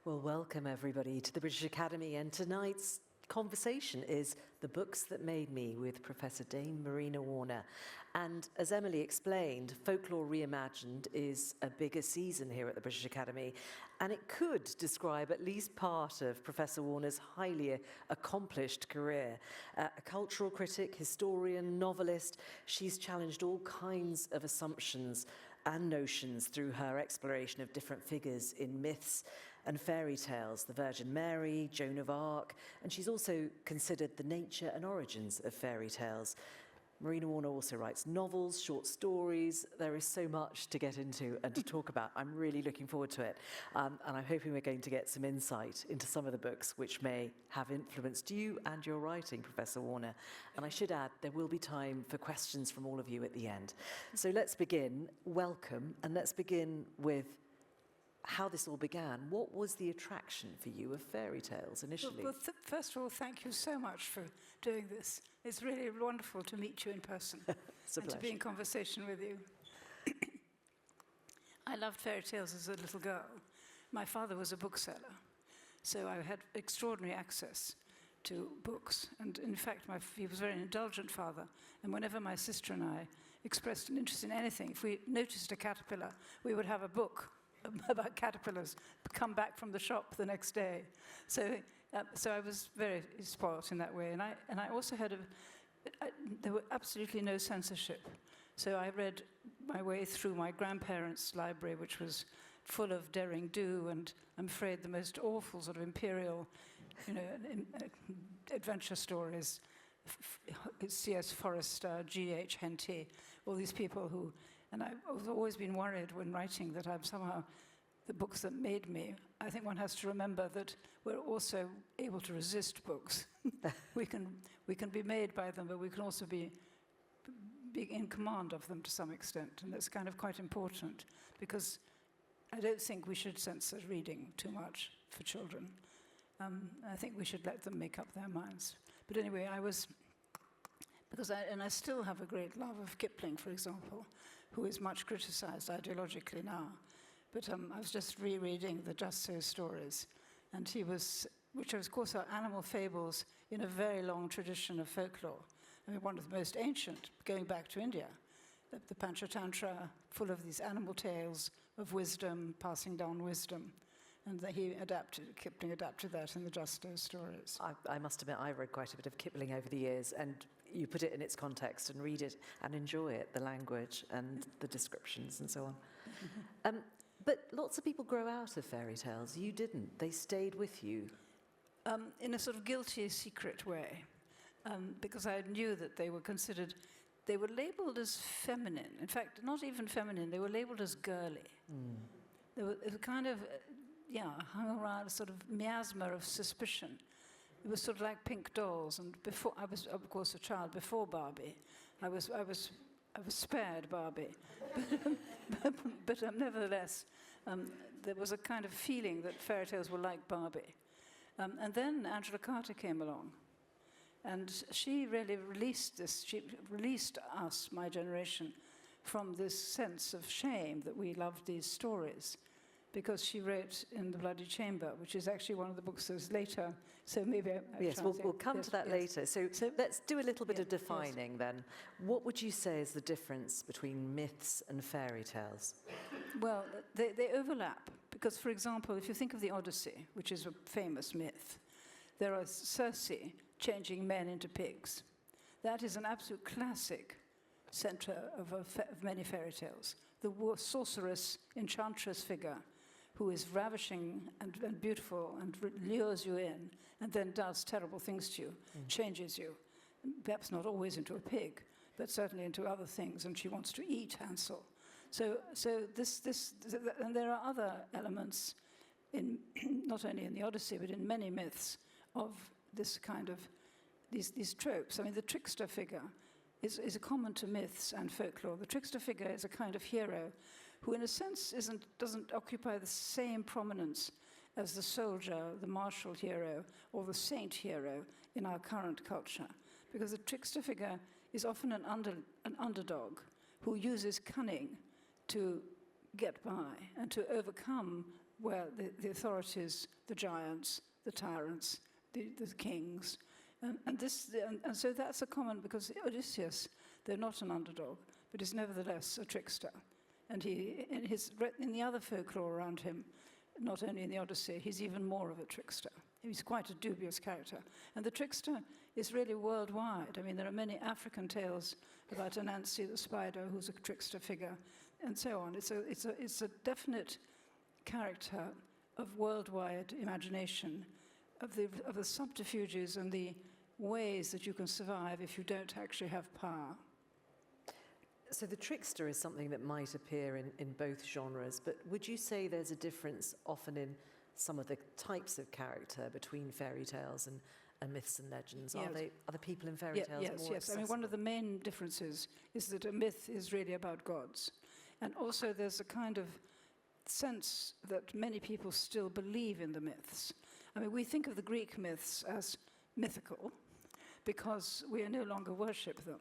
Well, welcome everybody to the British Academy, and tonight's conversation is The Books That Made Me with Professor Dame Marina Warner. And as Emily explained, Folklore Reimagined is a bigger season here at the British Academy, and it could describe at least part of Professor Warner's highly accomplished career. A cultural critic, historian, novelist, she's challenged all kinds of assumptions and notions through her exploration of different figures in myths and fairy tales, the Virgin Mary, Joan of Arc, and she's also considered the nature and origins of fairy tales. Marina Warner also writes novels, short stories. There is so much to get into and to talk about. I'm really looking forward to it. And I'm hoping we're going to get some insight into some of the books which may have influenced you and your writing, Professor Warner. And I should add, there will be time for questions from all of you at the end. So let's begin. Welcome. And let's begin with how this all began. What was the attraction for you of fairy tales initially? Well, first of all, thank you so much for doing this. It's really wonderful to meet you in person and to be in conversation with you. I loved fairy tales as a little girl. My father was a bookseller, so I had extraordinary access to books. And in fact, he was a very indulgent father. And whenever my sister and I expressed an interest in anything, if we noticed a caterpillar, we would have a book about caterpillars come back from the shop the next day. So I was very spoilt in that way. And I also had there were absolutely no censorship. So I read my way through my grandparents' library, which was full of daring do, and I'm afraid the most awful sort of imperial, adventure stories. C.S. Forrester, G.H. Henty, all these people who, and I've always been worried when writing that I'm somehow, the books that made me, I think one has to remember that we're also able to resist books. we can be made by them, but we can also be in command of them to some extent, and that's kind of quite important, because I don't think we should censor reading too much for children. I think we should let them make up their minds. But anyway, I still have a great love of Kipling, for example, who is much criticized ideologically now. But I was just rereading the Just So stories, and which of course are animal fables in a very long tradition of folklore. I mean, one of the most ancient, going back to India. The Panchatantra, full of these animal tales of wisdom, passing down wisdom. And Kipling adapted that in the Just So stories. I must admit, I read quite a bit of Kipling over the years, and you put it in its context and read it and enjoy it, the language and the descriptions and so on. But lots of people grow out of fairy tales. You didn't. They stayed with you. In a sort of guilty, secret way, because I knew that they were labeled as feminine. In fact, not even feminine, they were labeled as girly. They were kind of, hung around a sort of miasma of suspicion. It was sort of like pink dolls. And before, I was, of course, a child before Barbie. I was spared Barbie. but nevertheless, there was a kind of feeling that fairy tales were like Barbie. And then Angela Carter came along. And she really released this. She released us, my generation, from this sense of shame that we loved these stories, because she wrote in The Bloody Chamber, which is actually one of the books that was later. So maybe yes, we'll come to that later. So let's do a little bit of defining then. What would you say is the difference between myths and fairy tales? Well, they overlap, because, for example, if you think of the Odyssey, which is a famous myth, there are Circe changing men into pigs. That is an absolute classic center of many fairy tales. The sorceress, enchantress figure, who is ravishing and beautiful and lures you in and then does terrible things to you, changes you, perhaps not always into a pig, but certainly into other things, and she wants to eat Hansel. So and there are other elements not only in the Odyssey, but in many myths of this kind of, these tropes. I mean, the trickster figure is common to myths and folklore. The trickster figure is a kind of hero who, in a sense, doesn't occupy the same prominence as the soldier, the martial hero, or the saint hero in our current culture. Because the trickster figure is often an underdog who uses cunning to get by and to overcome where the authorities, the giants, the tyrants, the kings, and so that's a common, because Odysseus, though not an underdog, but is nevertheless a trickster. And in the other folklore around him, not only in the Odyssey, he's even more of a trickster. He's quite a dubious character. And the trickster is really worldwide. I mean, there are many African tales about Anansi the spider, who's a trickster figure, and so on. It's a definite character of worldwide imagination, of the subterfuges and the ways that you can survive if you don't actually have power. So the trickster is something that might appear in both genres, but would you say there's a difference often in some of the types of character between fairy tales and myths and legends? Yes. Are the people in fairy tales more Yes. accessible? I mean, one of the main differences is that a myth is really about gods. And also there's a kind of sense that many people still believe in the myths. I mean, we think of the Greek myths as mythical because we no longer worship them.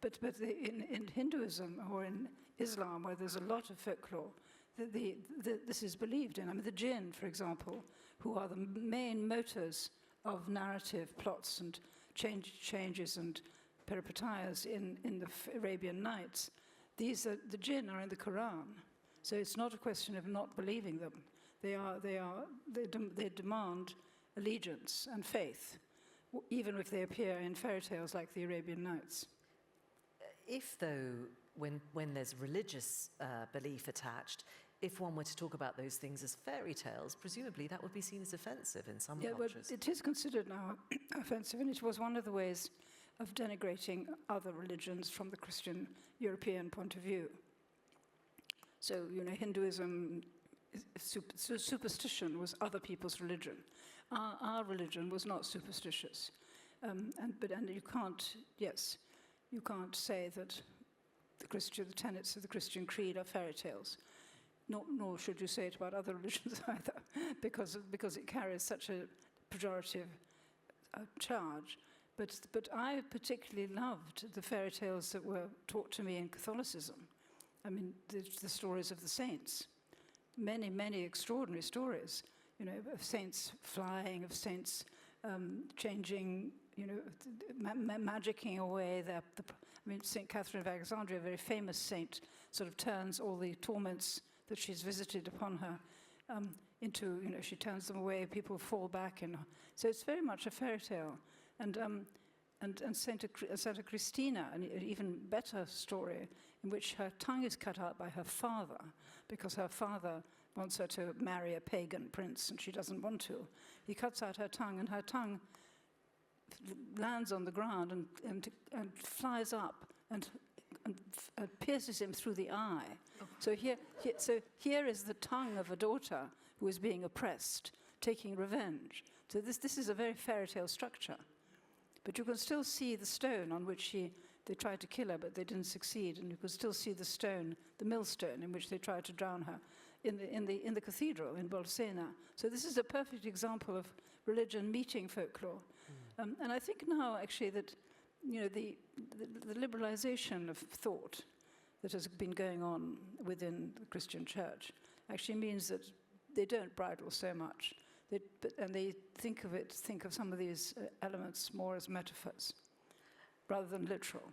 But in Hinduism or in Islam, where there's a lot of folklore, this is believed in. I mean, the jinn, for example, who are the main motors of narrative plots and changes and peripeteias in the Arabian Nights, the jinn are in the Quran. So it's not a question of not believing them. They demand allegiance and faith, even if they appear in fairy tales like the Arabian Nights. If, though, when there's religious belief attached, if one were to talk about those things as fairy tales, presumably that would be seen as offensive in some cultures. Well, it is considered now offensive, and it was one of the ways of denigrating other religions from the Christian European point of view. So, Hinduism, superstition was other people's religion. Our religion was not superstitious. You can't say that the tenets of the Christian creed are fairy tales. Nor should you say it about other religions either, because it carries such a pejorative charge. But I particularly loved the fairy tales that were taught to me in Catholicism. I mean, the stories of the saints. Many, many extraordinary stories, of saints flying, of saints changing, magicking away St. Catherine of Alexandria, a very famous saint, sort of turns all the torments that she's visited upon her into, she turns them away, people fall back. So it's very much a fairy tale. And Santa Cristina, an even better story, in which her tongue is cut out by her father, because her father wants her to marry a pagan prince, and she doesn't want to. He cuts out her tongue, and her tongue lands on the ground and flies up and pierces him through the eye. Oh. So here is the tongue of a daughter who is being oppressed, taking revenge. So this is a very fairy tale structure. But you can still see the stone on which they tried to kill her, but they didn't succeed, and you can still see the stone, the millstone, in which they tried to drown her, in the cathedral in Bolsena. So this is a perfect example of religion meeting folklore. And I think now, actually, that the liberalization of thought that has been going on within the Christian church actually means that they don't bridle so much. And they think of some of these elements more as metaphors rather than literal.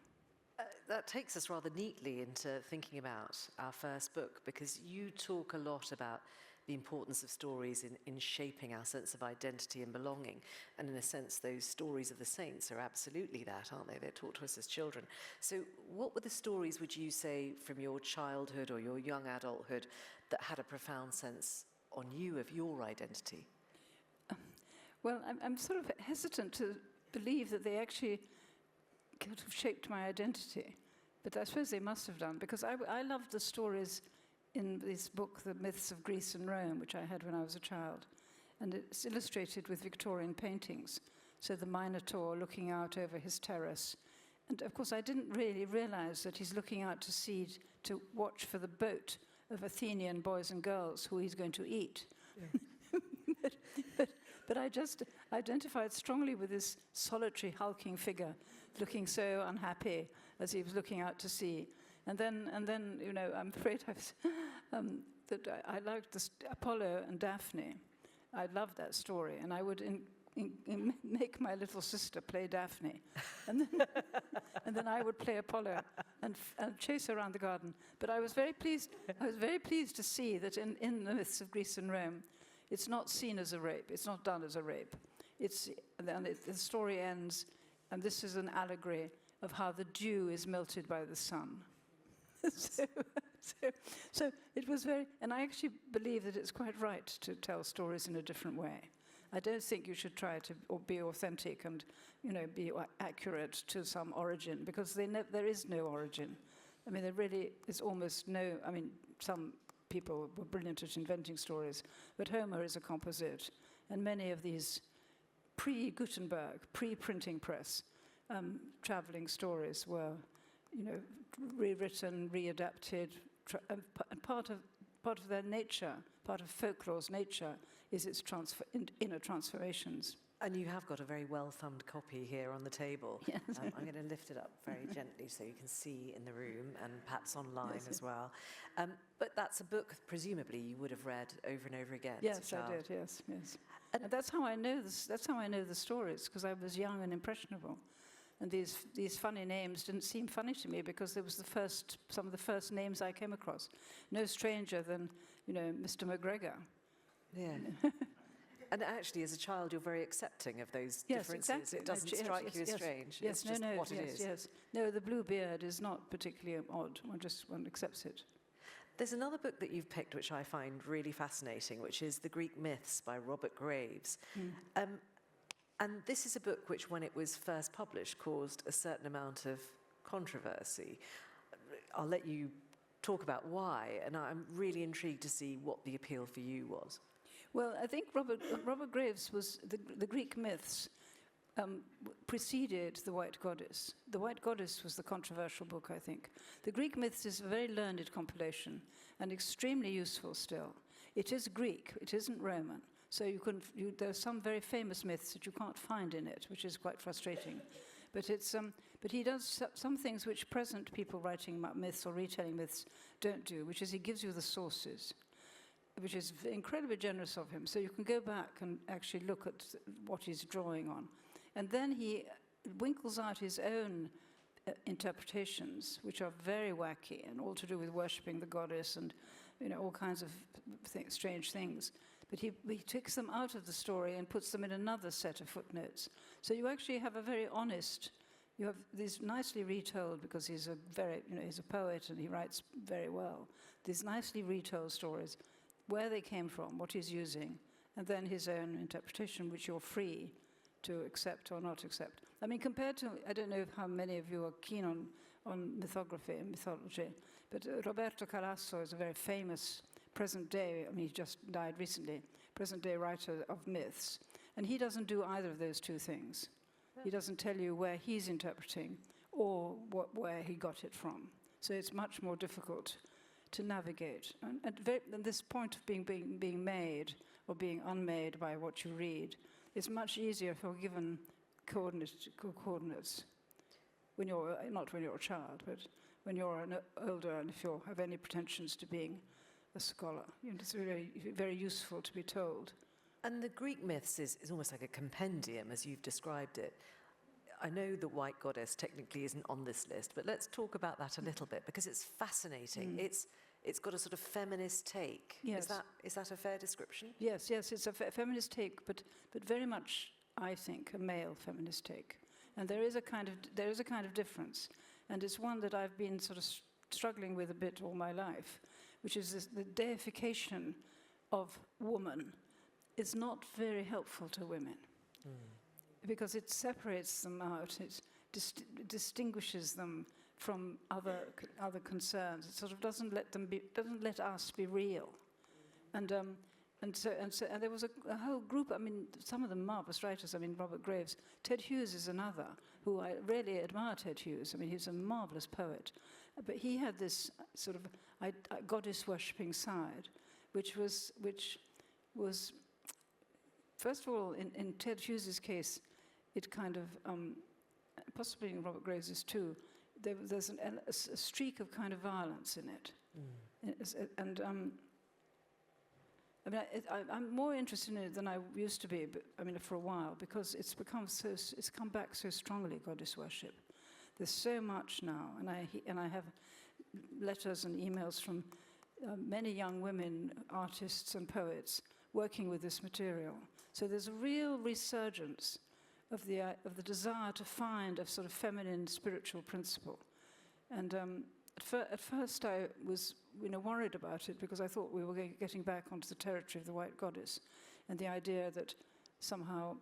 That takes us rather neatly into thinking about our first book, because you talk a lot about the importance of stories in shaping our sense of identity and belonging. And in a sense, those stories of the saints are absolutely that, aren't they? They're taught to us as children. So what were the stories, would you say, from your childhood or your young adulthood that had a profound sense on you of your identity? Well, I'm sort of hesitant to believe that they actually could have shaped my identity. But I suppose they must have done, because I loved the stories in this book, The Myths of Greece and Rome, which I had when I was a child. And it's illustrated with Victorian paintings. So the Minotaur looking out over his terrace. And of course, I didn't really realize that he's looking out to sea to watch for the boat of Athenian boys and girls who he's going to eat. Yeah. But I just identified strongly with this solitary, hulking figure, looking so unhappy as he was looking out to sea. And then I'm afraid that I liked Apollo and Daphne. I loved that story, and I would make my little sister play Daphne, and then I would play Apollo and chase her around the garden. But I was very pleased. I was very pleased to see that in the myths of Greece and Rome, it's not seen as a rape. It's not done as a rape. The story ends, and this is an allegory of how the dew is melted by the sun. So it was very, and I actually believe that it's quite right to tell stories in a different way. I don't think you should try to be authentic and, be accurate to some origin, because there is no origin. I mean, there really is almost no. I mean, some people were brilliant at inventing stories, but Homer is a composite, and many of these pre-Gutenberg, pre-printing press traveling stories were, rewritten, readapted, and part of their nature, part of folklore's nature, is its inner transformations. And you have got a very well-thumbed copy here on the table. Yes. I'm going to lift it up very gently so you can see in the room, and perhaps online as well. But that's a book, presumably, you would have read over and over again. Yes, I did. Yes. And that's how I know this. That's how I know the stories, because I was young and impressionable. And these funny names didn't seem funny to me, because it was some of the first names I came across. No stranger than, Mr. McGregor. Yeah. And actually, as a child, you're very accepting of those differences. Exactly. It doesn't strike you as strange. Yes, it's just what it is. Yes. No, the blue beard is not particularly odd. One accepts it. There's another book that you've picked which I find really fascinating, which is The Greek Myths by Robert Graves. And this is a book which, when it was first published, caused a certain amount of controversy. I'll let you talk about why, and I'm really intrigued to see what the appeal for you was. Well, I think Robert Graves was the Greek myths preceded The White Goddess. The White Goddess was the controversial book, I think. The Greek myths is a very learned compilation and extremely useful still. It is Greek, it isn't Roman. So there are some very famous myths that you can't find in it, which is quite frustrating. But he does some things which present people writing about myths or retelling myths don't do, which is he gives you the sources, which is incredibly generous of him. So you can go back and actually look at what he's drawing on. And then he winkles out his own interpretations, which are very wacky and all to do with worshipping the goddess and all kinds of strange things. But he takes them out of the story and puts them in another set of footnotes. So you actually have a very honest, you have these nicely retold, because he's a poet and he writes very well, these nicely retold stories, where they came from, what he's using, and then his own interpretation, which you're free to accept or not accept. I mean, compared to, I don't know how many of you are keen on mythography and mythology, but Roberto Calasso is a very famous present day, I mean, he just died recently, present day writer of myths. And he doesn't do either of those two things. He doesn't tell you where he's interpreting or where he got it from. So it's much more difficult to navigate. And this point of being made or being unmade by what you read is much easier if you're given coordinates. Not when you're a child, but when you're older and if you have any pretensions to being a scholar. It's very, very useful to be told. And the Greek myths is almost like a compendium, as you've described it. I know the White Goddess technically isn't on this list, but let's talk about that a little bit, because it's fascinating. It's got a sort of feminist take. Yes. Is that a fair description? Yes, it's a feminist take, but very much, I think, a male feminist take. And there is a kind of difference, and it's one that I've been sort of struggling with a bit all my life, which is the deification of woman is not very helpful to women, because it separates them out, it distinguishes them from other concerns. It sort of doesn't let us be real, and there was a whole group. I mean, some of them marvelous writers. I mean, Robert Graves, Ted Hughes is another who I really admire. Ted Hughes. I mean, he's a marvelous poet, but he had this sort of goddess worshipping side, which was first of all in Ted Hughes's case, it kind of possibly in Robert Graves's too. There's a streak of kind of violence in it, I mean, I'm more interested in it than I used to be, but, I mean, for a while, because it's come back so strongly, goddess worship. There's so much now, and I have letters and emails from many young women, artists and poets, working with this material. So there's a real resurgence of the desire to find a sort of feminine spiritual principle. And at first I was worried about it, because I thought we were getting back onto the territory of the white goddess, and the idea that somehow,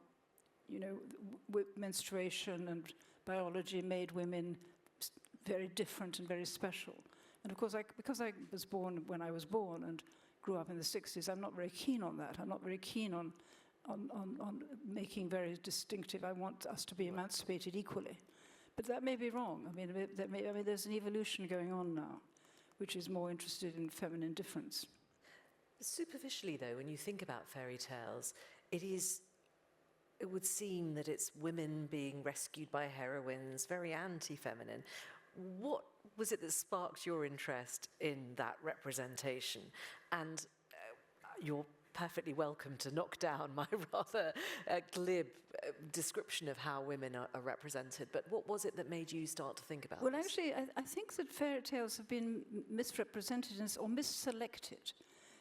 menstruation and biology made women very different and very special. And of course, because I was born when I was born and grew up in the 60s, I'm not very keen on that. I'm not very keen on making very distinctive. I want us to be emancipated equally. But that may be wrong. I mean, there's an evolution going on now, which is more interested in feminine difference. Superficially, though, when you think about fairy tales, it would seem that it's women being rescued by heroines, very anti-feminine. What was it that sparked your interest in that representation? And you're perfectly welcome to knock down my rather glib description of how women are represented, but what was it that made you start to think about this? Well, actually, I think that fairy tales have been misrepresented or misselected,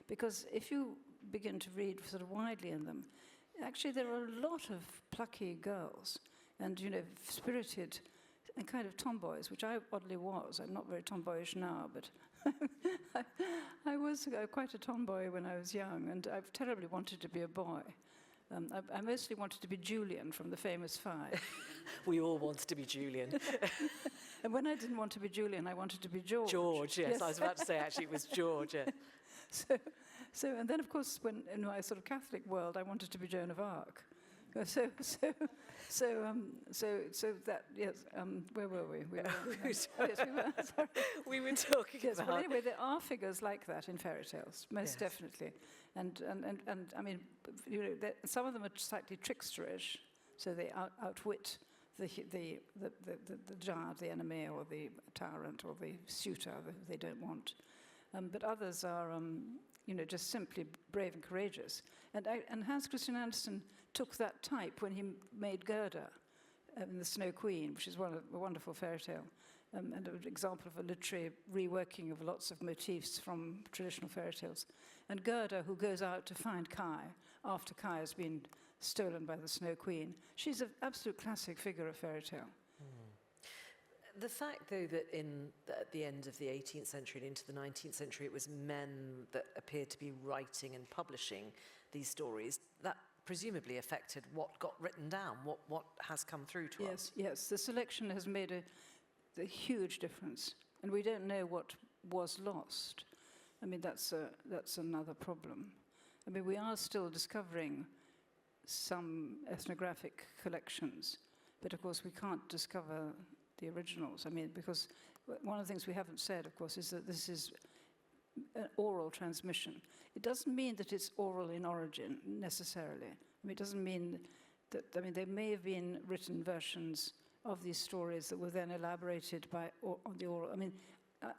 because if you begin to read sort of widely in them, actually there are a lot of plucky girls and, spirited and kind of tomboys, which I oddly was. I'm not very tomboyish now, but I was quite a tomboy when I was young, and I terribly wanted to be a boy. I mostly wanted to be Julian from the famous Five. We all wanted to be Julian. And when I didn't want to be Julian, I wanted to be George. George, yes. I was about to say, actually, it was George, yeah. And then, of course, when in my sort of Catholic world, I wanted to be Joan of Arc. So that, yes, where were we? Yes, we were, sorry. We were talking about... Well, anyway, there are figures like that in fairy tales, most definitely. And I mean, some of them are slightly tricksterish, so they outwit the giant, the enemy, or the tyrant, or the suitor that they don't want. But others are, just simply brave and courageous. And Hans Christian Andersen took that type when he made Gerda in The Snow Queen, which is a wonderful fairy tale, and an example of a literary reworking of lots of motifs from traditional fairy tales. And Gerda, who goes out to find Kai after Kai has been stolen by the Snow Queen, she's an absolute classic figure of fairy tale. The fact, though, that at the end of the 18th century and into the 19th century, it was men that appeared to be writing and publishing these stories, that presumably affected what got written down, what has come through to us. Yes, the selection has made a huge difference, and we don't know what was lost. I mean, that's another problem. I mean, we are still discovering some ethnographic collections, but of course we can't discover the originals. I mean, because one of the things we haven't said, of course, is that this is an oral transmission. It doesn't mean that it's oral in origin, necessarily. I mean, it doesn't mean that, there may have been written versions of these stories that were then elaborated on the oral. I mean,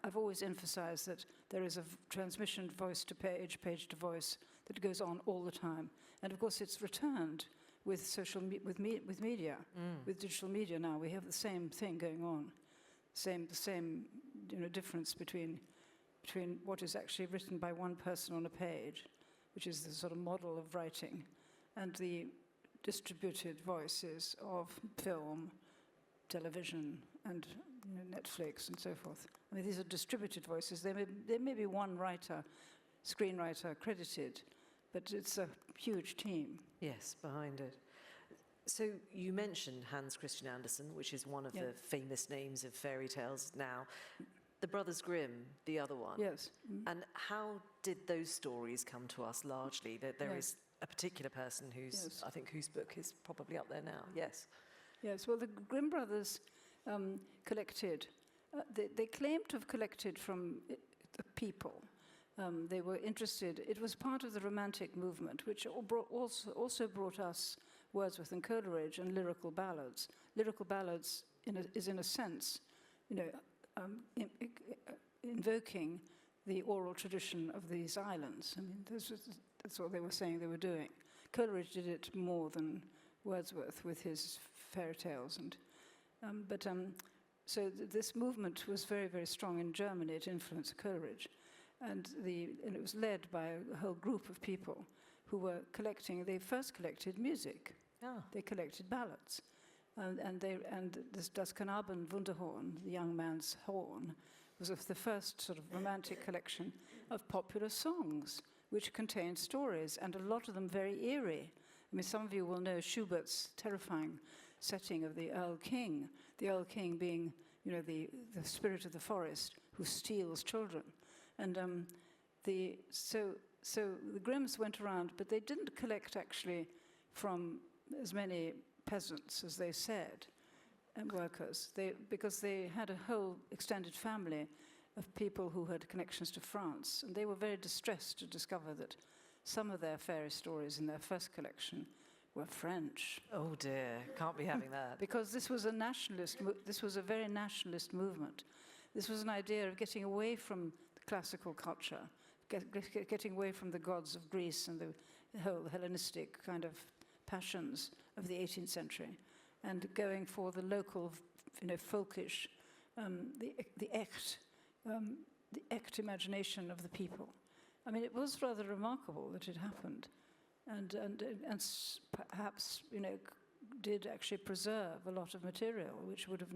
I've always emphasized that there is a transmission voice to page, page to voice, that goes on all the time. And of course, it's returned with media, with digital media now. We have the same thing going on, the same difference between what is actually written by one person on a page, which is the sort of model of writing, and the distributed voices of film, television, and Netflix, and so forth. I mean, these are distributed voices. There may be one screenwriter credited, but it's a huge team. Yes, behind it. So you mentioned Hans Christian Andersen, which is one of the famous names of fairy tales now. The Brothers Grimm, the other one. Yes. And how did those stories come to us largely? There is a particular person I think whose book is probably up there now. Yes. Yes, well, the Grimm brothers collected, they claimed to have collected from the people. They were interested. It was part of the Romantic movement, which also brought us Wordsworth and Coleridge and lyrical ballads. Lyrical ballads is in a sense, invoking the oral tradition of these islands. I mean, That's what they were saying they were doing. Coleridge did it more than Wordsworth with his fairy tales. So this movement was very, very strong in Germany. It influenced Coleridge. And it was led by a whole group of people who were collecting. They first collected music. Ah. They collected ballads. And this Das Knaben Wunderhorn, the young man's horn, was of the first sort of romantic collection of popular songs, which contained stories, and a lot of them very eerie. I mean, some of you will know Schubert's terrifying setting of the Earl King being, the spirit of the forest who steals children. And so the Grimms went around, but they didn't collect actually from as many peasants as they said, and workers, because they had a whole extended family of people who had connections to France, and they were very distressed to discover that some of their fairy stories in their first collection were French. Oh dear, can't be having that. Because this was a very nationalist movement. This was an idea of getting away from the classical culture, getting away from the gods of Greece and the whole Hellenistic kind of passions of the 18th century, and going for the local, folkish, the echt imagination of the people. I mean, it was rather remarkable that it happened, and perhaps did actually preserve a lot of material which would have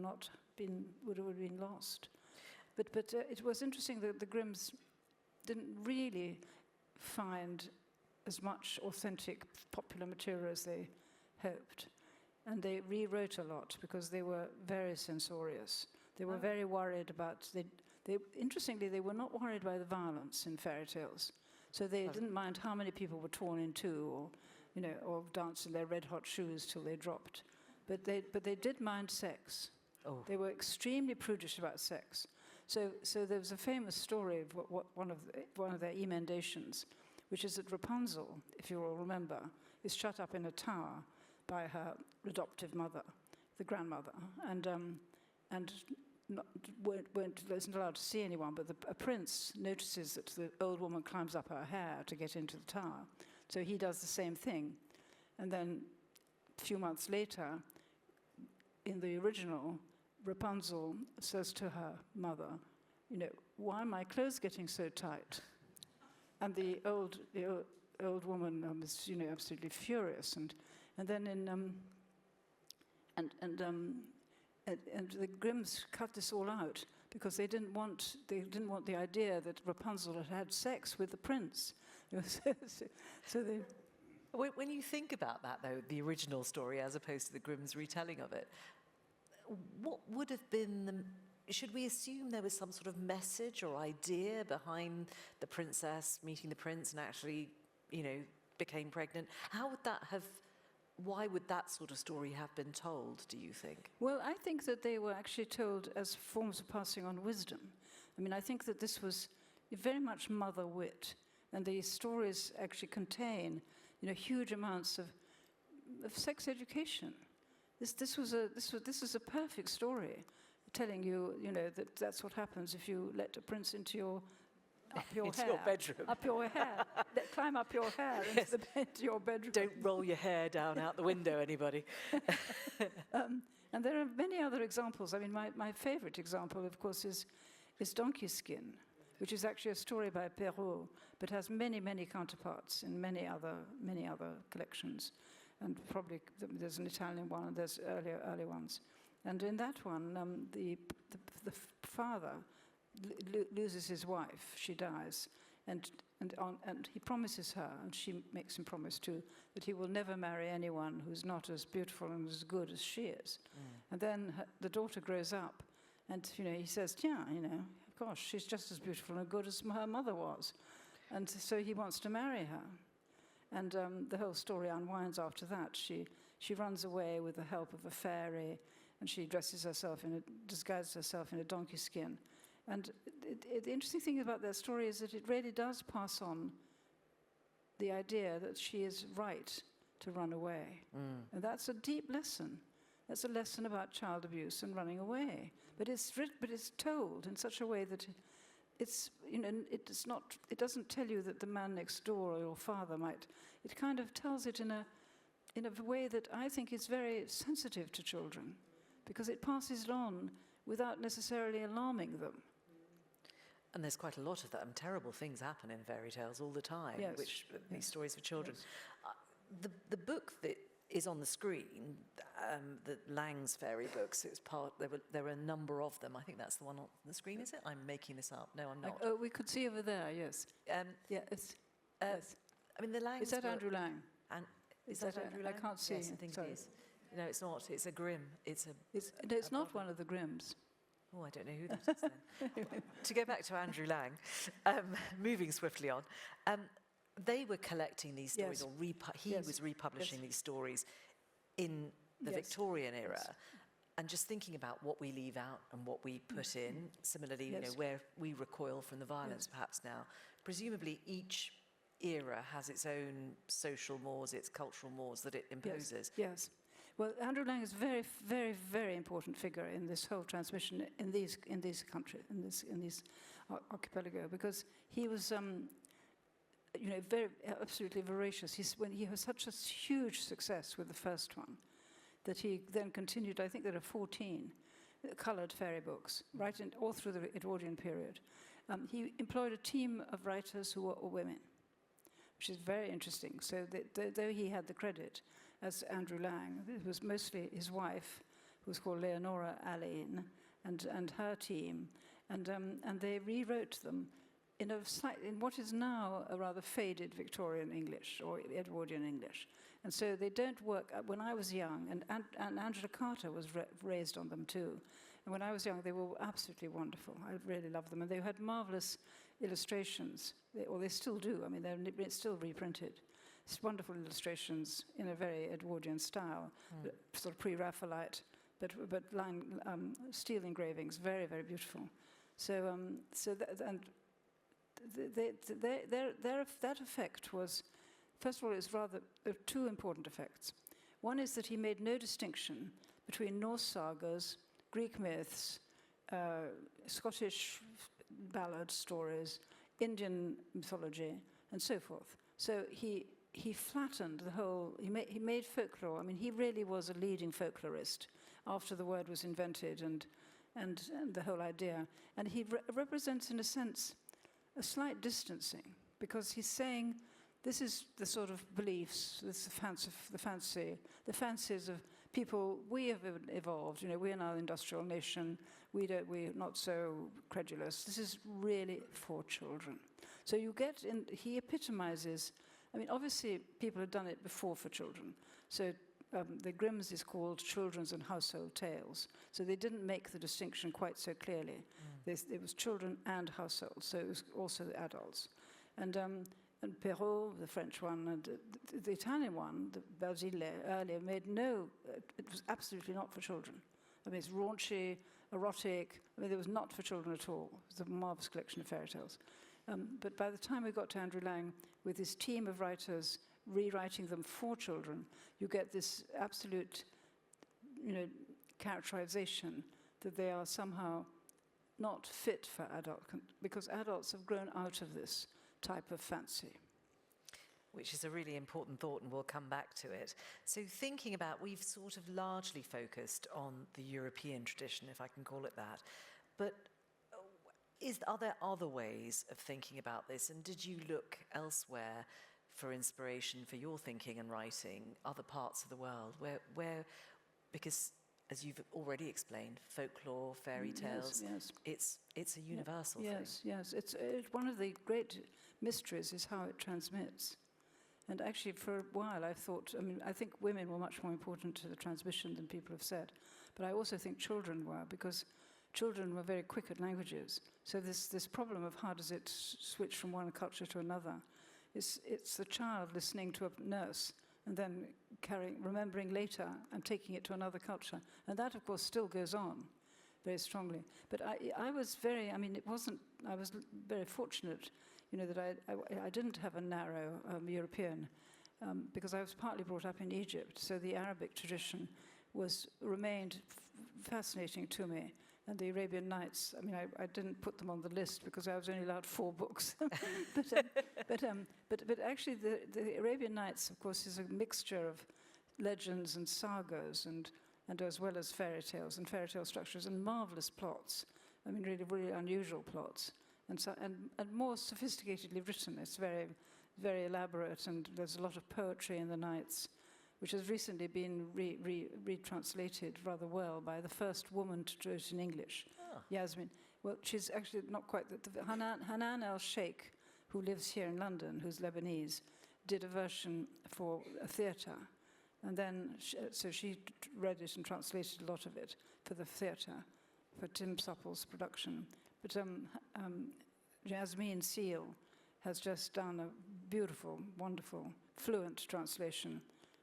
been lost. But it was interesting that the Grimms didn't really find as much authentic popular material as they hoped. And they rewrote a lot because they were very censorious. They were very worried about, interestingly, they were not worried by the violence in fairy tales. So they didn't mind how many people were torn in two or danced in their red hot shoes till they dropped. But they did mind sex. Oh. They were extremely prudish about sex. So there was a famous story of one of their emendations, which is that Rapunzel, if you all remember, is shut up in a tower by her adoptive mother, the grandmother, and isn't allowed to see anyone, but a prince notices that the old woman climbs up her hair to get into the tower. So he does the same thing. And then a few months later, in the original, Rapunzel says to her mother, why are my clothes getting so tight? And the old woman is, absolutely furious, and then and the Grimms cut this all out because they didn't want the idea that Rapunzel had had sex with the prince. So they. When you think about that, though, the original story as opposed to the Grimms' retelling of it, what would have been should we assume there was some sort of message or idea behind the princess meeting the prince and actually, became pregnant? Why would that sort of story have been told, do you think? Well, I think that they were actually told as forms of passing on wisdom. I mean, I think that this was very much mother wit, and these stories actually contain, huge amounts of sex education. This is a perfect story, telling you, that's what happens if you let a prince into your bedroom. Up your hair. Climb up your hair into your bedroom. Don't roll your hair down out the window, anybody. And there are many other examples. I mean, my favorite example, of course, is Donkey Skin, which is actually a story by Perrault, but has many, many counterparts in many other collections. And probably there's an Italian one, and there's earlier ones. And in that one, the father loses his wife. She dies, and he promises her, and she makes him promise too, that he will never marry anyone who's not as beautiful and as good as she is. And then the daughter grows up, and he says, gosh, she's just as beautiful and good as her mother was, and so he wants to marry her. And the whole story unwinds after that. She runs away with the help of a fairy, and she disguises herself in a donkey skin. And the interesting thing about that story is that it really does pass on the idea that she is right to run away. And that's a deep lesson. That's a lesson about child abuse and running away. But it's told in such a way that it's, it's not, it doesn't tell you that the man next door or your father might, it kind of tells it in a way that I think is very sensitive to children, because it passes it on without necessarily alarming them. And there's quite a lot of that, and terrible things happen in fairy tales all the time, Yes. These stories for children. Yes. The book that is on the screen, the Lang's fairy books, there were a number of them. I think that's the one on the screen, is it? I'm making this up. No, I'm not. Oh, we could see over there, yes. Yes. I mean, the Lang's Is that were- Andrew Lang? And is that Andrew Lang? I can't see. Yes, I think Sorry. it is. No, it's not. It's a Grimm. It's not one of the Grimms. Oh, I don't know who that is then. To go back to Andrew Lang, moving swiftly on, they were collecting these stories, Yes. or he Yes. was republishing Yes. these stories in the Yes. Victorian era. Yes. And just thinking about what we leave out and what we put in, similarly, Yes. where we recoil from the violence perhaps now, presumably each era has its own social mores, its cultural mores that it imposes. Yes. Well, Andrew Lang is a very, very, very important figure in this whole transmission in these countries, in this archipelago, because he was, very absolutely voracious. When he had such a huge success with the first one, that he then continued. I think there are 14 coloured fairy books, all through the Edwardian period. He employed a team of writers who were all women, which is very interesting. So though he had the credit as Andrew Lang, it was mostly his wife, who was called Leonora Alleyne, and her team, and they rewrote them in what is now a rather faded Victorian English or Edwardian English. And so they don't work. When I was young, and Angela Carter was raised on them too, and when I was young, they were absolutely wonderful. I really loved them, and they had marvelous illustrations. They still do. I mean, they're still reprinted. It's wonderful illustrations in a very Edwardian style, sort of pre-Raphaelite, but steel engravings, very, very beautiful. So that effect was, first of all, there are two important effects. One is that he made no distinction between Norse sagas, Greek myths, Scottish ballad stories, Indian mythology, and so forth. So he flattened the whole. He made folklore. I mean, he really was a leading folklorist after the word was invented and the whole idea. And he represents, in a sense, a slight distancing, because he's saying this is the sort of beliefs, this the fancies of people. We have evolved. We're now an industrial nation. We're not so credulous. This is really for children. So he epitomizes. I mean, obviously, people had done it before for children. So the Grimm's is called Children's and Household Tales. So they didn't make the distinction quite so clearly. It was children and households, so it was also the adults. And Perrault, the French one, and the Italian one, the Basile earlier, it was absolutely not for children. I mean, it's raunchy, erotic. I mean, it was not for children at all. It was a marvelous collection of fairy tales. But by the time we got to Andrew Lang, with his team of writers rewriting them for children, you get this absolute, characterization that they are somehow not fit for because adults have grown out of this type of fancy. Which is a really important thought, and we'll come back to it. So thinking about, we've sort of largely focused on the European tradition, if I can call it that, but are there other ways of thinking about this? And did you look elsewhere for inspiration for your thinking and writing, other parts of the world, where because as you've already explained, folklore, fairy tales, yes. it's a universal thing. Yes. It's one of the great mysteries is how it transmits. And actually, for a while, I think women were much more important to the transmission than people have said. But I also think children were, because children were very quick at languages. So this problem of how does it switch from one culture to another, it's the child listening to a nurse and then remembering later and taking it to another culture. And that, of course, still goes on very strongly. But I was very fortunate, that I didn't have a narrow European, because I was partly brought up in Egypt. So the Arabic tradition remained fascinating to me. And the Arabian Nights, I mean, I didn't put them on the list because I was only allowed 4 books. But actually, the Arabian Nights, of course, is a mixture of legends and sagas, and as well as fairy tales and fairy tale structures and marvelous plots. I mean, really, really unusual plots, and more sophisticatedly written. It's very, very elaborate, and there's a lot of poetry in the Nights, which has recently been retranslated rather well by the first woman to do it in English, Yasmin. Well, she's actually not quite. Hanan El-Sheikh, who lives here in London, who's Lebanese, did a version for a theatre. And then, so she read it and translated a lot of it for the theatre, for Tim Supple's production. But Yasmin Seal has just done a beautiful, wonderful, fluent translation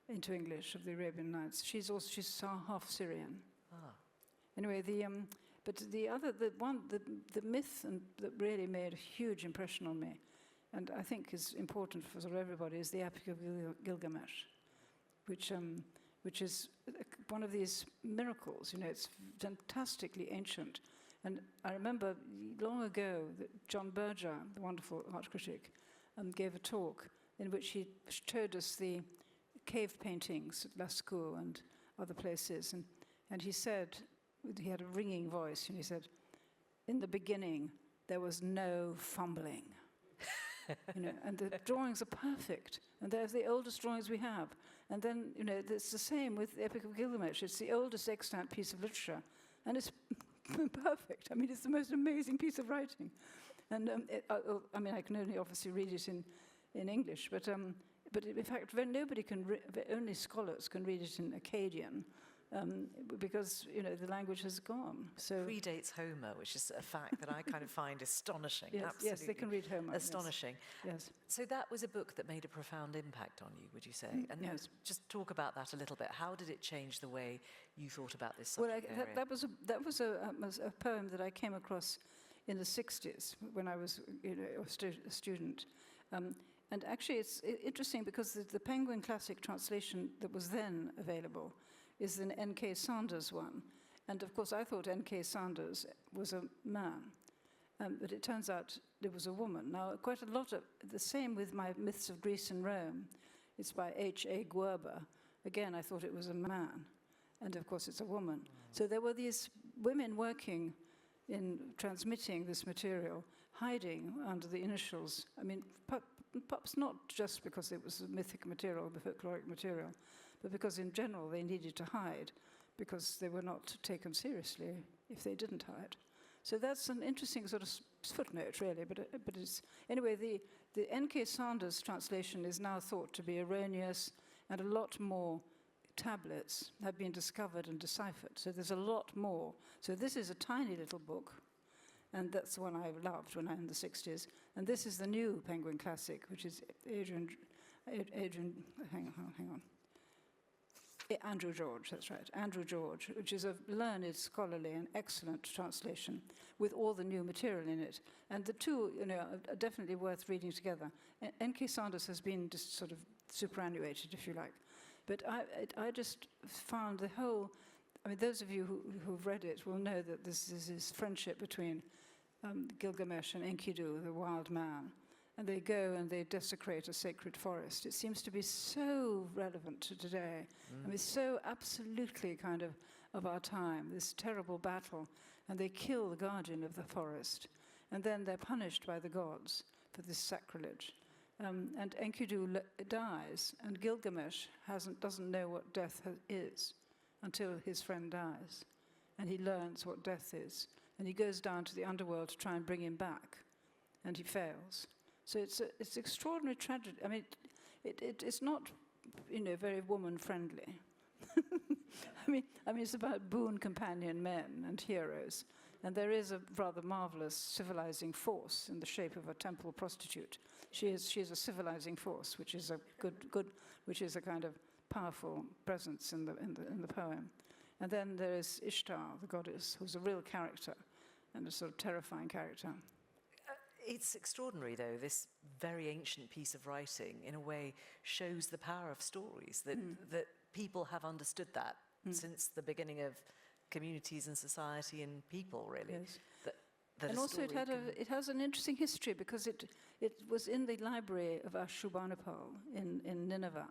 into English of the Arabian Nights. She's half Syrian. Anyway, the myth that really made a huge impression on me, and I think is important for sort of everybody, is the Epic of Gilgamesh, which is one of these miracles. You know, it's fantastically ancient. And I remember long ago that John Berger, the wonderful art critic, gave a talk in which he showed us the cave paintings at Lascaux and other places. And he said, he had a ringing voice, and he said, in the beginning, there was no fumbling. You know, and the drawings are perfect, and they're the oldest drawings we have. And then, you know, it's the same with the Epic of Gilgamesh. It's the oldest extant piece of literature, and it's perfect. I mean, it's the most amazing piece of writing. And I mean, I can only obviously read it in English, but in fact, nobody can. Only scholars can read it in Akkadian. Because, you know, the language has gone. So predates Homer, which is a fact that I kind of find astonishing. Yes, absolutely. yes, they can read Homer. Astonishing. Yes. So that was a book that made a profound impact on you, would you say? And yes. Just talk about that a little bit. How did it change the way you thought about this subject area? That was a poem that I came across in the 60s when I was, you know, a student. And actually, it's interesting because the Penguin Classic translation that was then available is an N.K. Sanders one. And of course, I thought N.K. Sanders was a man. But it turns out it was a woman. Now, quite a lot of the same with my Myths of Greece and Rome. It's by H.A. Guerber. Again, I thought it was a man. And of course, it's a woman. So there were these women working in transmitting this material, hiding under the initials. I mean, perhaps not just because it was mythic material, the folkloric material, but because in general they needed to hide because they were not taken seriously if they didn't hide. So that's an interesting sort of footnote, really. But it's anyway. The N.K. Sanders translation is now thought to be erroneous, and a lot more tablets have been discovered and deciphered. So there's a lot more. So this is a tiny little book, and that's the one I loved when I was in the 60s. And this is the new Penguin Classic, which is Adrian. Hang on. Andrew George, that's right, Andrew George, which is a learned, scholarly, and excellent translation with all the new material in it. And the two, you know, are definitely worth reading together. N.K. Sanders has been just sort of superannuated, if you like. But I just found the whole, I mean, those of you who've read it will know that this is this friendship between Gilgamesh and Enkidu, the wild man. And they go and they desecrate a sacred forest. It seems to be so relevant to today. I mean, so absolutely kind of our time, this terrible battle. And they kill the guardian of the forest. And then they're punished by the gods for this sacrilege. And Enkidu dies, and Gilgamesh doesn't know what death is until his friend dies. And he learns what death is. And he goes down to the underworld to try and bring him back. And he fails. So it's extraordinary tragedy. I mean, it's not, you know, very woman-friendly. I mean, it's about boon companion men and heroes. And there is a rather marvelous civilizing force in the shape of a temple prostitute. She is a civilizing force, which is a which is a kind of powerful presence in the poem. And then there is Ishtar, the goddess, who's a real character and a sort of terrifying character. It's extraordinary, though, this very ancient piece of writing, in a way, shows the power of stories, that people have understood that since the beginning of communities and society and people, really. Yes. That And a also story it has an interesting history because it was in the library of Ashurbanipal in Nineveh.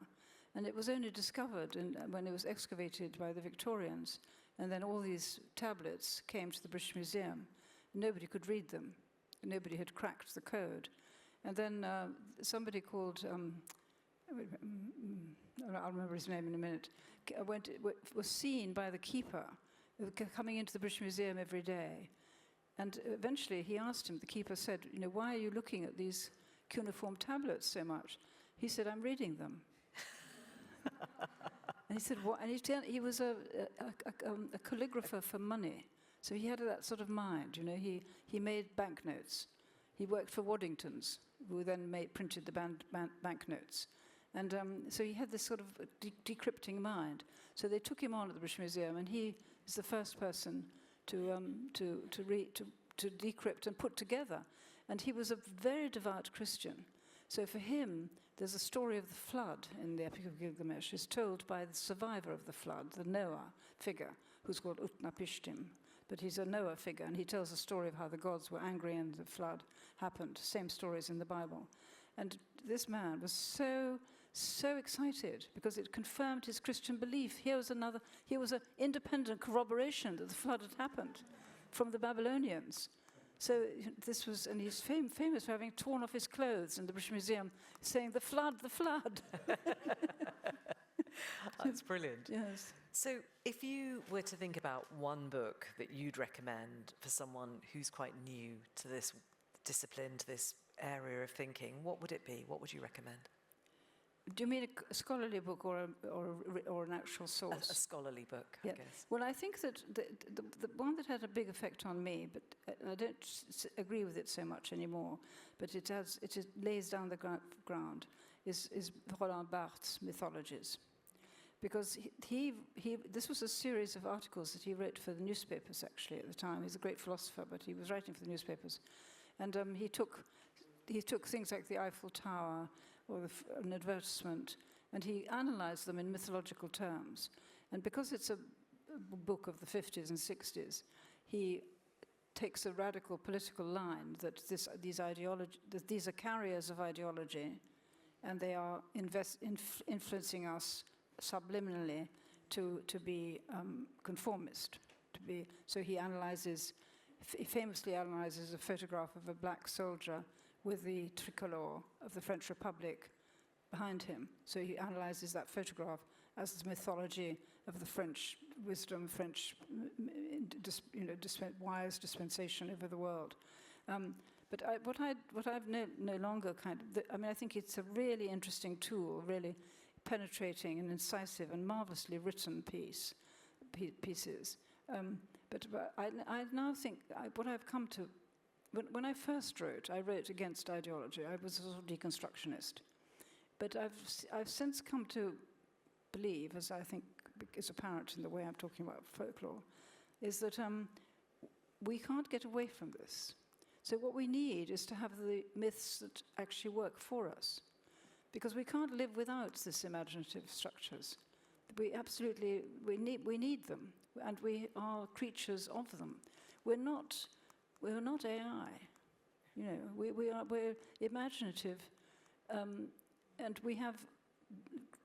And it was only discovered when it was excavated by the Victorians. And then all these tablets came to the British Museum. Nobody could read them. Nobody had cracked the code. And then somebody called, I'll remember his name in a minute, was seen by the keeper coming into the British Museum every day. And eventually he asked him, the keeper said, why are you looking at these cuneiform tablets so much? He said, I'm reading them. And he said, what? And he was a calligrapher for money. So he had that sort of mind, He made banknotes. He worked for Waddington's, who then printed the banknotes. And so he had this sort of decrypting mind. So they took him on at the British Museum, and he is the first person to decrypt and put together. And he was a very devout Christian. So for him, there's a story of the flood in the Epic of Gilgamesh. It's told by the survivor of the flood, the Noah figure, who's called Utnapishtim. But he's a Noah figure, and he tells a story of how the gods were angry and the flood happened. Same stories in the Bible. And this man was so excited because it confirmed his Christian belief. Here was an independent corroboration that the flood had happened from the Babylonians. So this was, and he's famous for having torn off his clothes in the British Museum, saying, "The flood, the flood." That's brilliant. Yes. So if you were to think about one book that you'd recommend for someone who's quite new to this discipline, to this area of thinking, what would it be? What would you recommend? Do you mean a scholarly book or an actual source? A scholarly book, Yeah. I guess. Well, I think that the one that had a big effect on me, but I don't agree with it so much anymore, but it lays down the ground, is Roland Barthes' Mythologies. Because this was a series of articles that he wrote for the newspapers, actually, at the time. He's a great philosopher, but he was writing for the newspapers. And he took things like the Eiffel Tower or an advertisement, and he analyzed them in mythological terms. And because it's a book of the 50s and 60s, he takes a radical political line that these are carriers of ideology, and they are influencing us subliminally to be conformist. So he famously analyzes a photograph of a black soldier with the tricolor of the French Republic behind him. So he analyzes that photograph as the mythology of the French wisdom, French wise dispensation over the world. But what I've no longer I think it's a really interesting tool, really penetrating and incisive and marvelously written pieces. But I now think what I've come to, when I first wrote, I wrote against ideology. I was a sort of deconstructionist. But I've since come to believe, as I think is apparent in the way I'm talking about folklore, is that we can't get away from this. So what we need is to have the myths that actually work for us. Because we can't live without these imaginative structures. We need them, and we are creatures of them. We're not AI. We're imaginative, and we have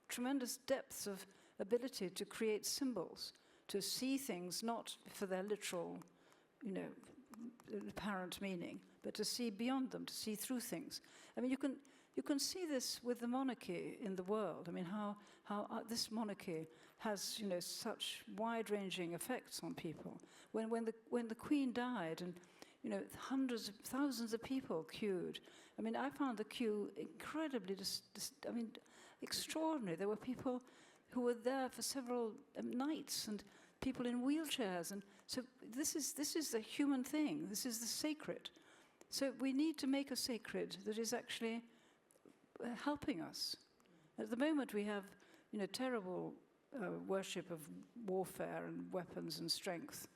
tremendous depths of ability to create symbols, to see things not for their literal, apparent meaning, but to see beyond them, to see through things. I mean, you can see this with the monarchy in the world. I mean, how this monarchy has, such wide-ranging effects on people. When the Queen died, and thousands of people queued. I mean, I found the queue incredibly, extraordinary. There were people who were there for several nights, and people in wheelchairs, and so this is the human thing. This is the sacred. So we need to make a sacred that is actually helping us. At the moment, we have, terrible worship of warfare and weapons and strength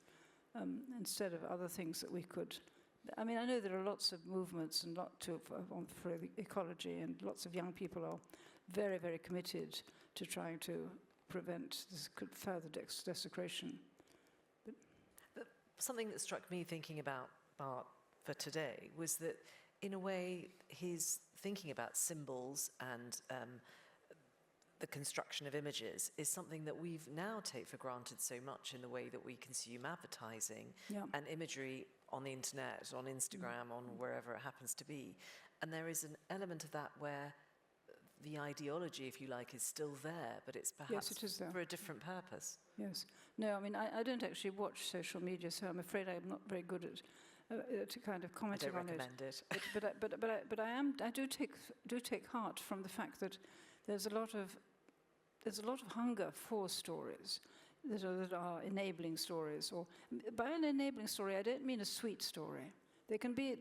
instead of other things that we could. I mean, I know there are lots of movements and for ecology, and lots of young people are very, very committed to trying to prevent this further desecration. But something that struck me thinking about Bart for today was that, in a way, his thinking about symbols and the construction of images is something that we've now take for granted so much in the way that we consume advertising and imagery on the internet, on Instagram, on wherever it happens to be. And there is an element of that where the ideology, if you like, is still there, but it's perhaps for a different purpose. Yes. No, I mean, I don't actually watch social media, so I'm afraid I'm not very good at to kind of commenting on it. I don't recommend it. But I do take heart from the fact that there's a lot of hunger for stories that are enabling stories. Or by an enabling story, I don't mean a sweet story. They can be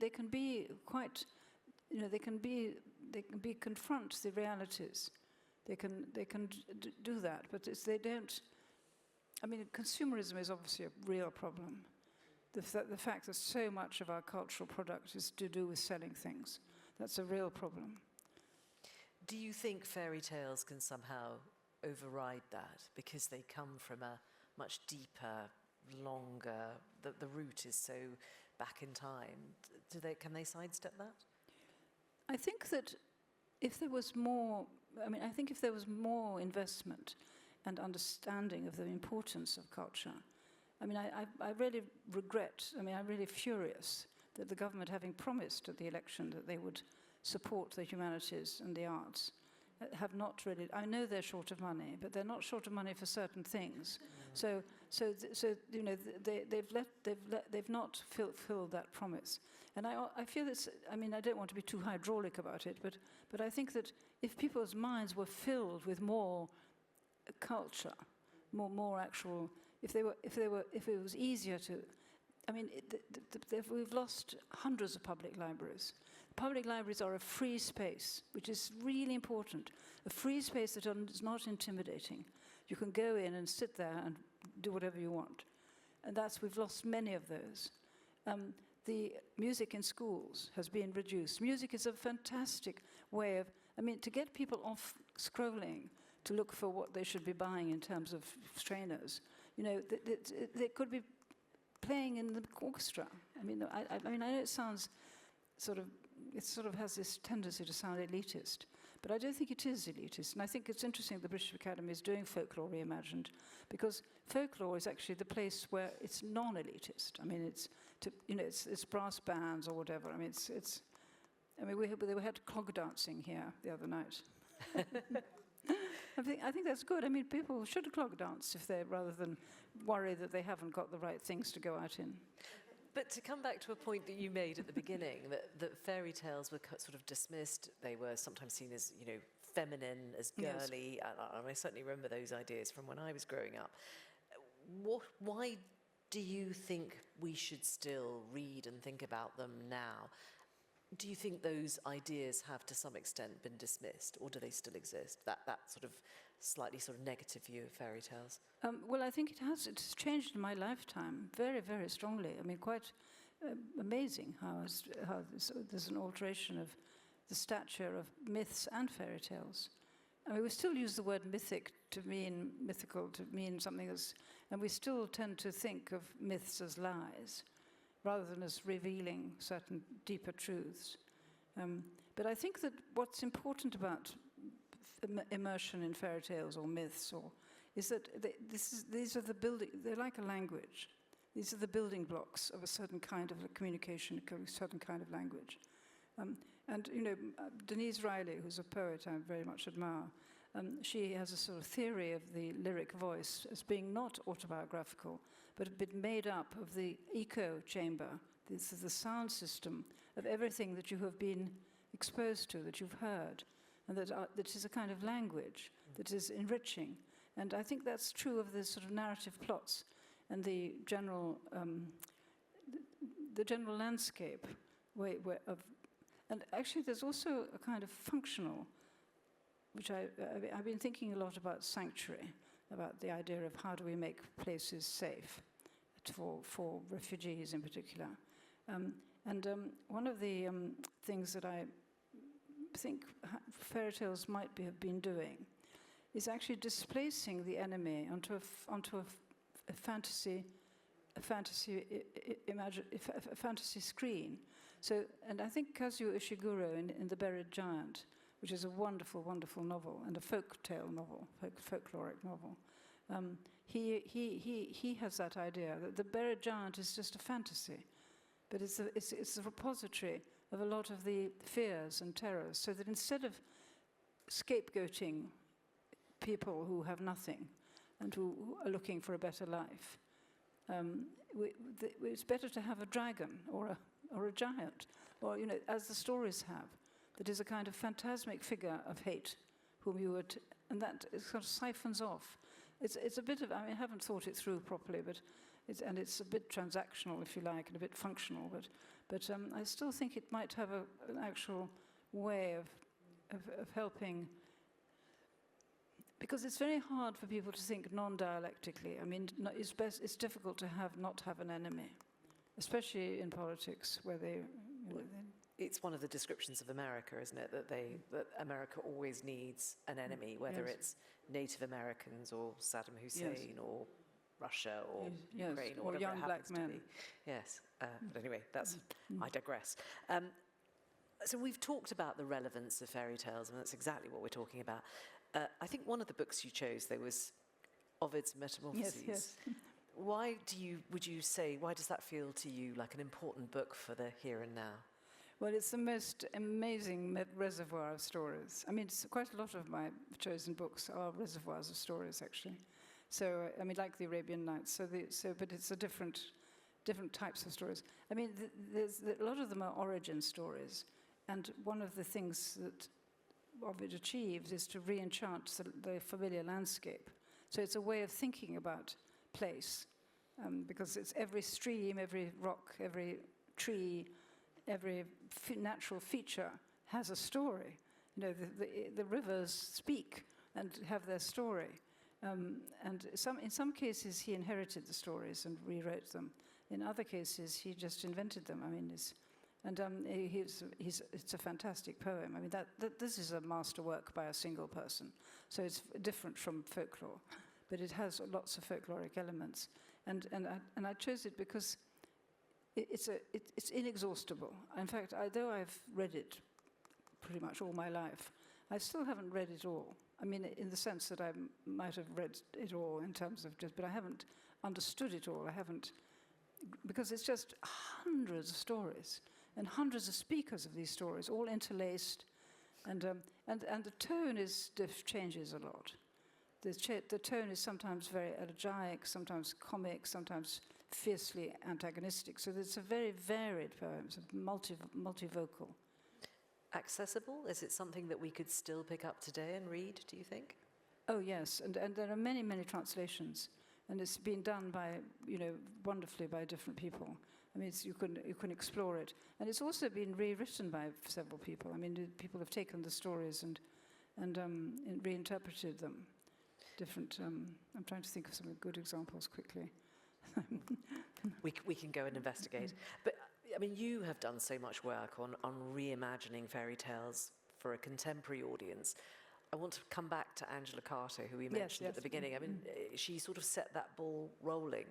quite, they can confront the realities. They can do that, but they don't. I mean, consumerism is obviously a real problem. The fact that so much of our cultural product is to do with selling things, that's a real problem. Do you think fairy tales can somehow override that because they come from a much deeper, longer, the root is so back in time? Can they sidestep that? I think that if there was more, if there was more investment and understanding of the importance of culture, I really regret, I'm really furious that the government, having promised at the election that they would support the humanities and the arts, have not really. I know they're short of money, but they're not short of money for certain things. So they've not fulfilled that promise. And I feel it's. I don't want to be too hydraulic about it, but I think that if people's minds were filled with more culture, more actual, if it was easier to. We've lost hundreds of public libraries. Public libraries are a free space, which is really important. A free space that is not intimidating. You can go in and sit there and do whatever you want. And we've lost many of those. The music in schools has been reduced. Music is a fantastic way of, to get people off scrolling to look for what they should be buying in terms of trainers. They could be playing in the orchestra. I know it sounds it sort of has this tendency to sound elitist, but I don't think it is elitist. And I think it's interesting the British Academy is doing folklore reimagined, because folklore is actually the place where it's non-elitist. It's brass bands or whatever. We had clog dancing here the other night. I think that's good. People should clog dance rather than worry that they haven't got the right things to go out in. But to come back to a point that you made at the beginning, that fairy tales were sort of dismissed. They were sometimes seen as, feminine, as girly. Yes. And I certainly remember those ideas from when I was growing up. Why do you think we should still read and think about them now? Do you think those ideas have to some extent been dismissed, or do they still exist? That sort of slightly negative view of fairy tales? Well, I think it has. It's changed in my lifetime very, very strongly. Quite amazing how there's an alteration of the stature of myths and fairy tales. We still use the word mythic to mean mythical, to mean something and we still tend to think of myths as lies, rather than as revealing certain deeper truths. But I think that what's important about immersion in fairy tales or myths is that these are the building. They're like a language. These are the building blocks of a certain kind of communication, a certain kind of language. Denise Riley, who's a poet I very much admire, she has a sort of theory of the lyric voice as being not autobiographical, but a bit made up of the echo chamber. This is the sound system of everything that you have been exposed to, that you've heard, and that is a kind of language that is enriching. And I think that's true of the sort of narrative plots and the general landscape and actually there's also a kind of functional, which I've been thinking a lot about sanctuary, about the idea of how do we make places safe for refugees in particular. One of the things that I think fairy tales might have been doing is actually displacing the enemy onto a fantasy a fantasy screen. So, and I think Kazuo Ishiguro in The Buried Giant, which is a wonderful, wonderful novel and a folk tale novel, folkloric novel, he has that idea that The Buried Giant is just a fantasy, but it's a repository of a lot of the fears and terrors, so that instead of scapegoating people who have nothing and who are looking for a better life, it's better to have a dragon or a giant, or, you know, as the stories have, that is a kind of phantasmic figure of hate, whom you would, and that sort of siphons off. It's a bit of, I mean, I haven't thought it through properly, but it's a bit transactional, if you like, and a bit functional, but I still think it might have an actual way of helping, because it's very hard for people to think non-dialectically. I mean, it's difficult to not have an enemy, especially in politics, where it's one of the descriptions of America, isn't it? That America always needs an enemy, whether it's Native Americans or Saddam Hussein or Russia or Ukraine or whatever young it black happens to men. be. Yes, but anyway, I digress. So we've talked about the relevance of fairy tales, and that's exactly what we're talking about. I think one of the books you chose, there was Ovid's Metamorphoses. Yes. Why does that feel to you like an important book for the here and now? Well, it's the most amazing reservoir of stories. I mean, quite a lot of my chosen books are reservoirs of stories, actually. So, I mean, like the Arabian Nights. But it's a different types of stories. I mean, a lot of them are origin stories, and one of the things that Ovid achieves is to re-enchant the familiar landscape. So it's a way of thinking about place, because it's every stream, every rock, every tree, every natural feature has a story. You know, the rivers speak and have their story. And in some cases, he inherited the stories and rewrote them. In other cases, he just invented them. I mean, it's a fantastic poem. I mean, this is a masterwork by a single person. So it's different from folklore, but it has lots of folkloric elements. And I chose it because it's inexhaustible. In fact, though I've read it pretty much all my life, I still haven't read it all. I mean, in the sense that I might have read it all in terms of but I haven't understood it all. I haven't, because it's just hundreds of stories and hundreds of speakers of these stories, all interlaced, and the tone changes a lot. The tone is sometimes very elegiac, sometimes comic, sometimes fiercely antagonistic. So it's a very varied poem, it's multivocal. Accessible? Is it something that we could still pick up today and read, do you think? Oh, yes, and there are many, many translations, and it's been done by, wonderfully by different people. I mean, you can explore it. And it's also been rewritten by several people. I mean, people have taken the stories and reinterpreted them. I'm trying to think of some good examples quickly. We can go and investigate. But, I mean, you have done so much work on reimagining fairy tales for a contemporary audience. I want to come back to Angela Carter, who we mentioned at the beginning. I mean, she sort of set that ball rolling.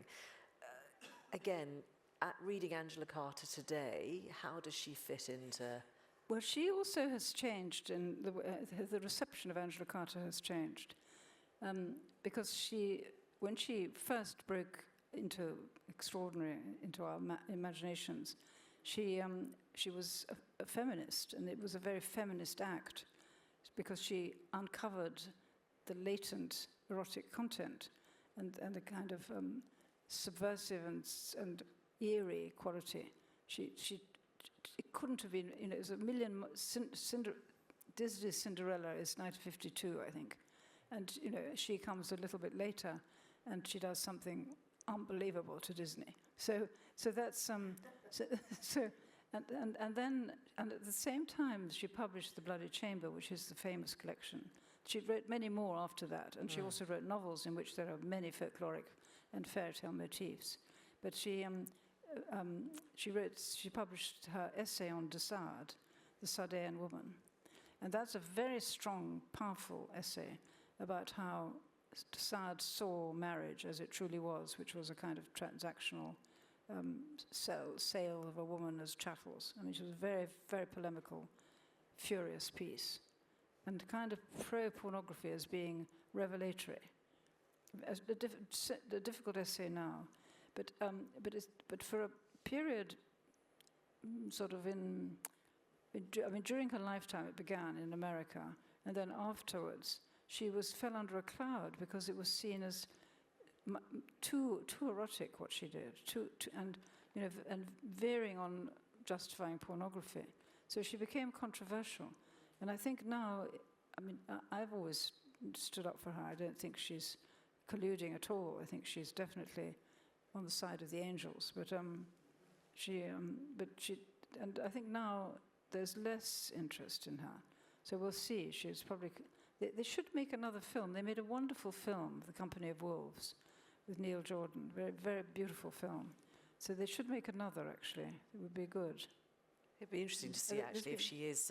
Again, at reading Angela Carter today, how does she fit into... Well, she also has changed, and the reception of Angela Carter has changed. Because when she first broke into our imaginations, she was a feminist, and it was a very feminist act, because she uncovered the latent erotic content and the kind of subversive and eerie quality. It couldn't have been, it was a million. Disney's Cinderella is 1952, I think, and she comes a little bit later, and she does something unbelievable to Disney. So that's and at the same time she published The Bloody Chamber, which is the famous collection. She wrote many more after that, and she also wrote novels in which there are many folkloric and fairy tale motifs. But she published her essay on de Sade, the Sadean woman, and that's a very strong, powerful essay about how Sade saw marriage as it truly was, which was a kind of transactional sale of a woman as chattels. I mean, it was a very, very polemical, furious piece, and kind of pro-pornography as being revelatory. A difficult essay now, but for a period, sort of during her lifetime it began in America, and then afterwards she fell under a cloud because it was seen as too erotic what she did, and veering on justifying pornography. So she became controversial, and I think now, I mean, I've always stood up for her. I don't think she's colluding at all. I think she's definitely on the side of the angels. But and I think now there's less interest in her. So we'll see. She's probably. They should make another film. They made a wonderful film, The Company of Wolves, with Neil Jordan. Very, very beautiful film. So they should make another. Actually, it would be good. It'd be interesting to see, actually, if she is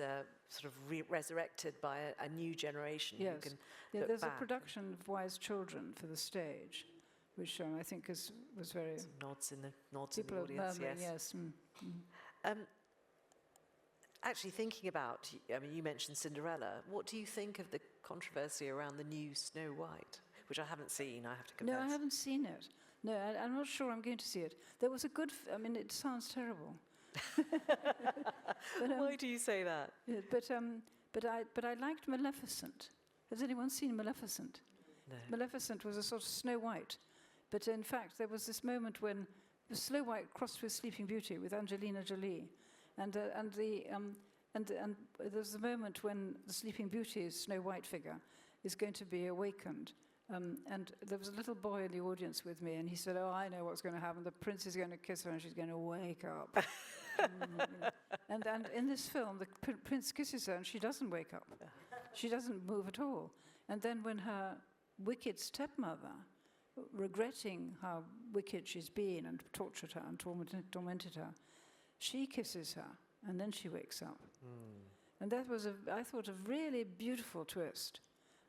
sort of resurrected by a new generation who can look there's back. A production of Wise Children for the stage, which I think was very... Some nods in the people audience, murmuring, yes. Yes. Actually, thinking about, I mean, you mentioned Cinderella. What do you think of the controversy around the new Snow White, which I haven't seen, I have to confess? No, I haven't seen it. No, I'm not sure I'm going to see it. There was a good... I mean, it sounds terrible. Why do you say that? Yeah, but I liked Maleficent. Has anyone seen Maleficent? No. Maleficent was a sort of Snow White, but in fact there was this moment when Snow White crossed with Sleeping Beauty with Angelina Jolie, and there's a moment when the Sleeping Beauty's Snow White figure is going to be awakened. And there was a little boy in the audience with me, and he said, "Oh, I know what's going to happen. The prince is going to kiss her, and she's going to wake up." And in this film, the prince kisses her, and she doesn't wake up. She doesn't move at all. And then when her wicked stepmother, regretting how wicked she's been and tortured her and tormented her, she kisses her, and then she wakes up. And that was, I thought, a really beautiful twist.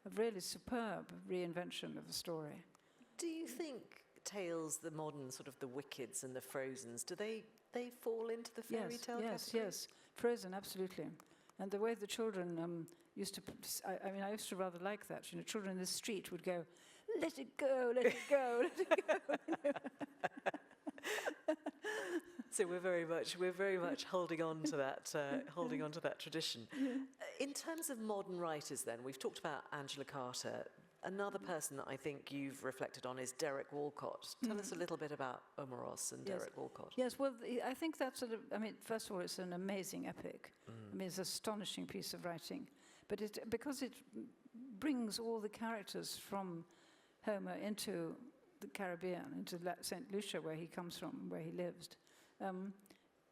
A really superb reinvention of the story. Do you think tales, the modern sort of the Wickeds and the Frozens, do they fall into the fairy tale category? Yes. Frozen, absolutely. And the way the children used to, I used to rather like that. You know, children in the street would go, "Let it go, let it go, let it go." So we're very much holding on to that tradition. Yeah. In terms of modern writers, then we've talked about Angela Carter. Another person that I think you've reflected on is Derek Walcott. Tell us a little bit about Omeros and Derek Walcott. Yes, well, I think that's first of all, it's an amazing epic. I mean, it's an astonishing piece of writing, but because it brings all the characters from Homer into the Caribbean, into St. Lucia, where he comes from, where he lived.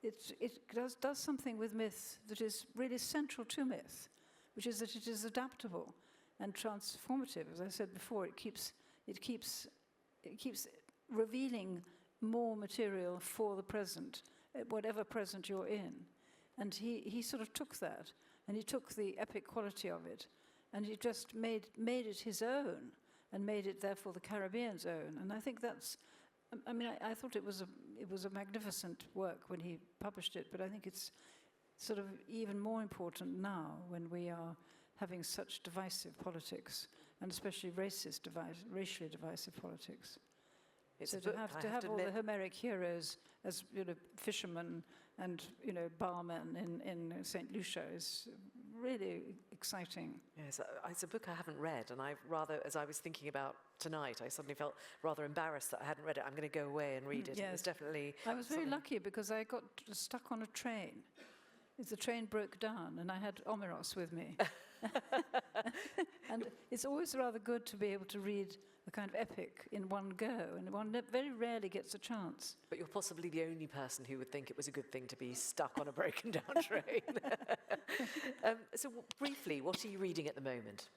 It does something with myth that is really central to myth, which is that it is adaptable and transformative. As I said before, it keeps revealing more material for the present, whatever present you're in. And he sort of took that, and he took the epic quality of it, and he just made it his own, and made it therefore the Caribbean's own. And I think that's. I thought it was a magnificent work when he published it, but I think it's sort of even more important now when we are having such divisive politics, and especially racially divisive politics. It's so to have all the Homeric heroes as fishermen and barmen in St. Lucia is really exciting. Yes, it's a book I haven't read, and as I was thinking about tonight, I suddenly felt rather embarrassed that I hadn't read it. I'm going to go away and read it. Yes. It was definitely. I was very lucky because I got stuck on a train. The train broke down, and I had Omeros with me. And it's always rather good to be able to read a kind of epic in one go, and one very rarely gets a chance. But you're possibly the only person who would think it was a good thing to be stuck on a broken down train. So briefly, what are you reading at the moment?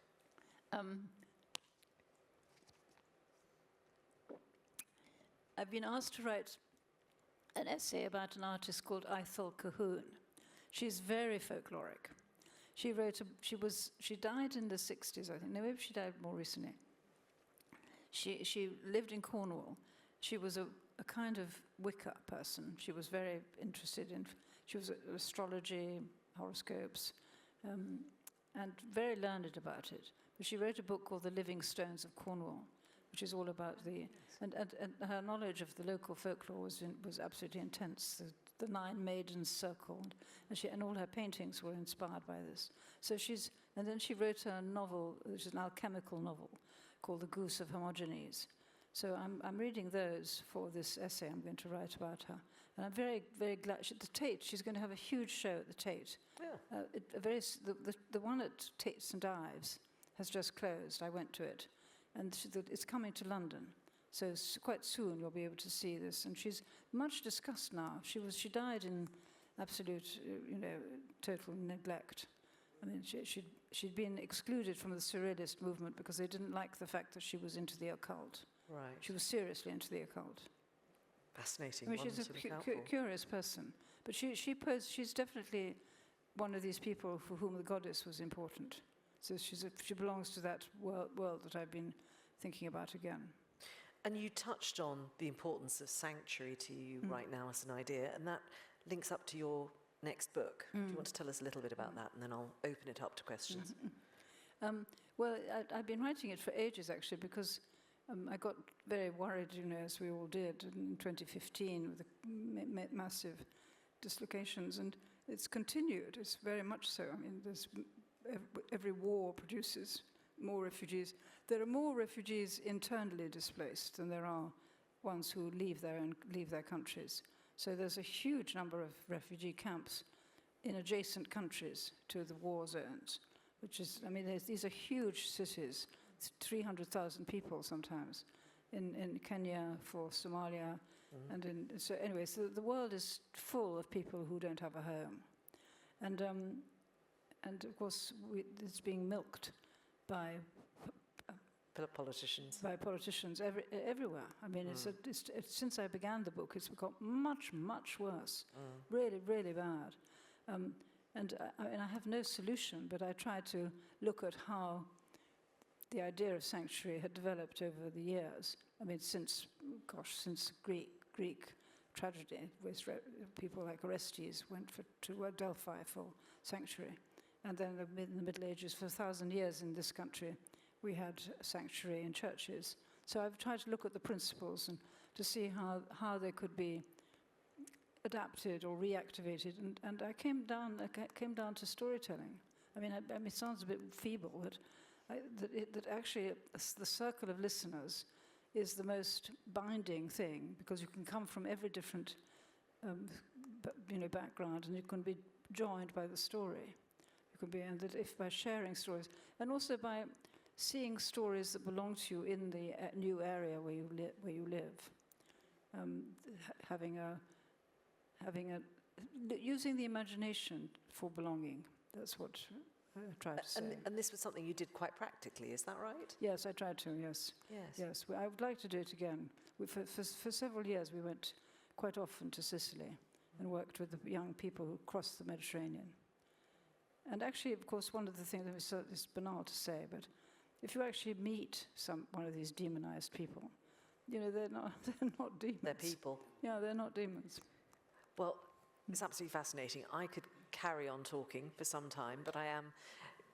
I've been asked to write an essay about an artist called Ethel Cahoon. She's very folkloric. She died in the 60s, I think. No, maybe she died more recently. She lived in Cornwall. She was a kind of Wicca person. She was very interested in, she was astrology, horoscopes, and very learned about it. But she wrote a book called The Living Stones of Cornwall, which is all about and her knowledge of the local folklore was absolutely intense. The Nine Maidens Circle, and all her paintings were inspired by this. So and then she wrote a novel, which is an alchemical novel, called The Goose of Hermogenes. So I'm reading those for this essay I'm going to write about her. And I'm very, very glad. The Tate, she's going to have a huge show at the Tate. Yeah. The one at Tate St Ives has just closed. I went to it. And it's coming to London. So quite soon you'll be able to see this. And she's much discussed now. She died in absolute, total neglect. I mean, she'd been excluded from the Surrealist movement because they didn't like the fact that she was into the occult. Right. She was seriously into the occult. Fascinating. I mean, she's a curious person. But she's definitely one of these people for whom the goddess was important. So she belongs to that world that I've been thinking about again. And you touched on the importance of sanctuary to you right now as an idea, and that links up to your next book. Do you want to tell us a little bit about that, and then I'll open it up to questions? Well, I've been writing it for ages, actually, because I got very worried, as we all did, in 2015 with the massive dislocations, and it's continued. It's very much so. I mean, every war produces more refugees. There are more refugees internally displaced than there are ones who leave their countries. So there's a huge number of refugee camps in adjacent countries to the war zones, which is, I mean, these are huge cities, 300,000 people sometimes, in Kenya, for Somalia, so the world is full of people who don't have a home. And of course, it's being milked by politicians. By politicians everywhere. I mean, it's since I began the book, it's become much, much worse. Really, really bad. I have no solution, but I try to look at how the idea of sanctuary had developed over the years. I mean, since Greek tragedy, where people like Orestes went to Delphi for sanctuary. And then in the Middle Ages, for 1,000 years in this country, we had sanctuary in churches. So I've tried to look at the principles and to see how they could be adapted or reactivated. And I came down to storytelling. I mean, it sounds a bit feeble, that actually the circle of listeners is the most binding thing, because you can come from every different background, and you can be joined by the story. You can be, and that if by sharing stories, and also by seeing stories that belong to you in the new area where you live, using the imagination for belonging. That's what I tried to say. And this was something you did quite practically, is that right? Yes, I tried to. Yes. Yes. I would like to do it again. For several years, we went quite often to Sicily and worked with the young people who crossed the Mediterranean. And actually, of course, one of the things, it's banal to say, but if you actually meet one of these demonized people, they're not demons. They're people. Yeah, they're not demons. Well, it's absolutely fascinating. I could carry on talking for some time, but I am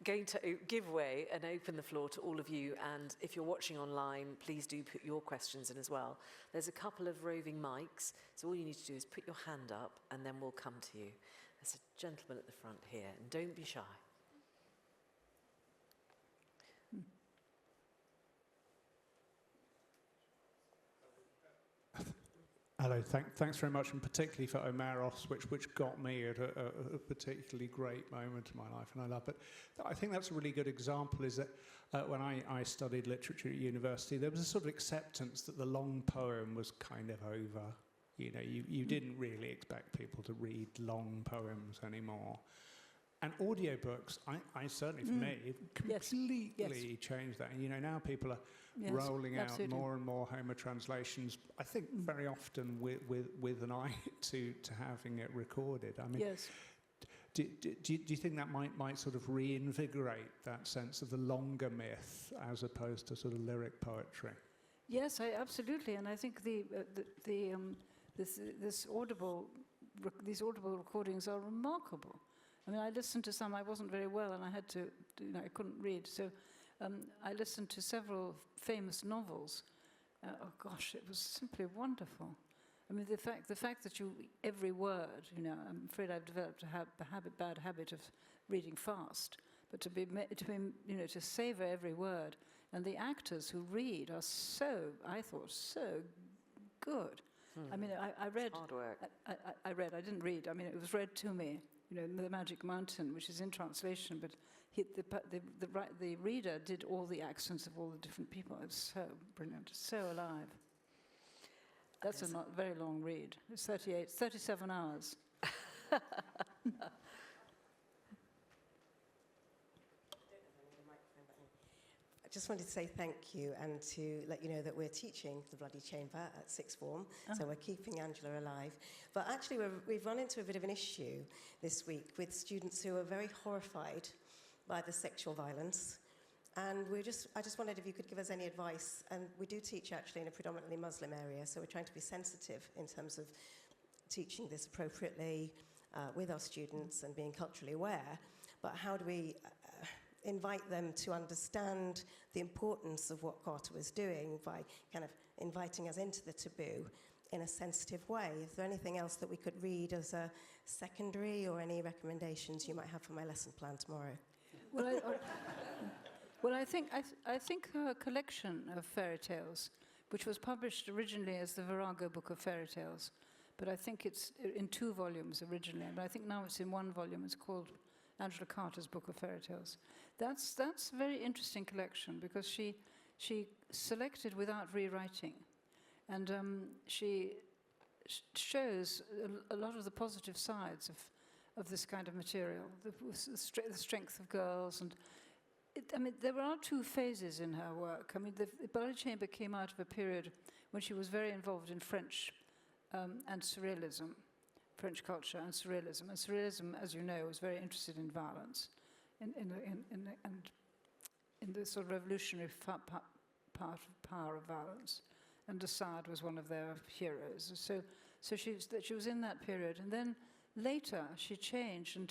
going to give way and open the floor to all of you. And if you're watching online, please do put your questions in as well. There's a couple of roving mics, so all you need to do is put your hand up, and then we'll come to you. There's a gentleman at the front here, and don't be shy. Hello, thanks very much, and particularly for Omeros, which got me at a particularly great moment in my life, and I love it. I think that's a really good example, is that when I studied literature at university, there was a sort of acceptance that the long poem was kind of over. You didn't really expect people to read long poems anymore. And audiobooks, I certainly, for me, completely changed that. And now people are rolling out more and more Homer translations, I think very often with an eye to having it recorded. I mean, do you think that might sort of reinvigorate that sense of the longer myth as opposed to sort of lyric poetry? Yes, absolutely, and I think these audible recordings are remarkable. I mean, I listened to some. I wasn't very well, and I had to, I couldn't read, so I listened to several famous novels. Oh gosh, it was simply wonderful. I mean, the fact that every word, I'm afraid I've developed a bad habit of reading fast, but to savor every word. And the actors who read are I thought, so good. I mean, I read. Hard work. I read. I didn't read. I mean, it was read to me. The Magic Mountain, which is in translation, but the reader did all the accents of all the different people. It was so brilliant, so alive. That's a not very long read. It's 37 hours. I just wanted to say thank you and to let you know that we're teaching the Bloody Chamber at sixth form, so we're keeping Angela alive. But actually we've run into a bit of an issue this week with students who are very horrified by the sexual violence. And I just wondered if you could give us any advice. And we do teach actually in a predominantly Muslim area, so we're trying to be sensitive in terms of teaching this appropriately with our students and being culturally aware. But how do we invite them to understand the importance of what Carter was doing by kind of inviting us into the taboo in a sensitive way? Is there anything else that we could read as a secondary, or any recommendations you might have for my lesson plan tomorrow? Well, I think her collection of fairy tales, which was published originally as the Virago Book of Fairy Tales, but I think it's in 2 volumes originally, but I think now it's in 1 volume. It's called Angela Carter's Book of Fairy Tales. That's a very interesting collection, because she selected without rewriting, and she shows a lot of the positive sides of this kind of material, the strength of girls. And there are 2 phases in her work. I mean, the Bloody Chamber came out of a period when she was very involved in French and Surrealism, French culture and Surrealism. And Surrealism, as you know, was very interested in violence, in the sort of revolutionary part of power of violence. And de Sade was one of their heroes. So she was in that period. And then later she changed, and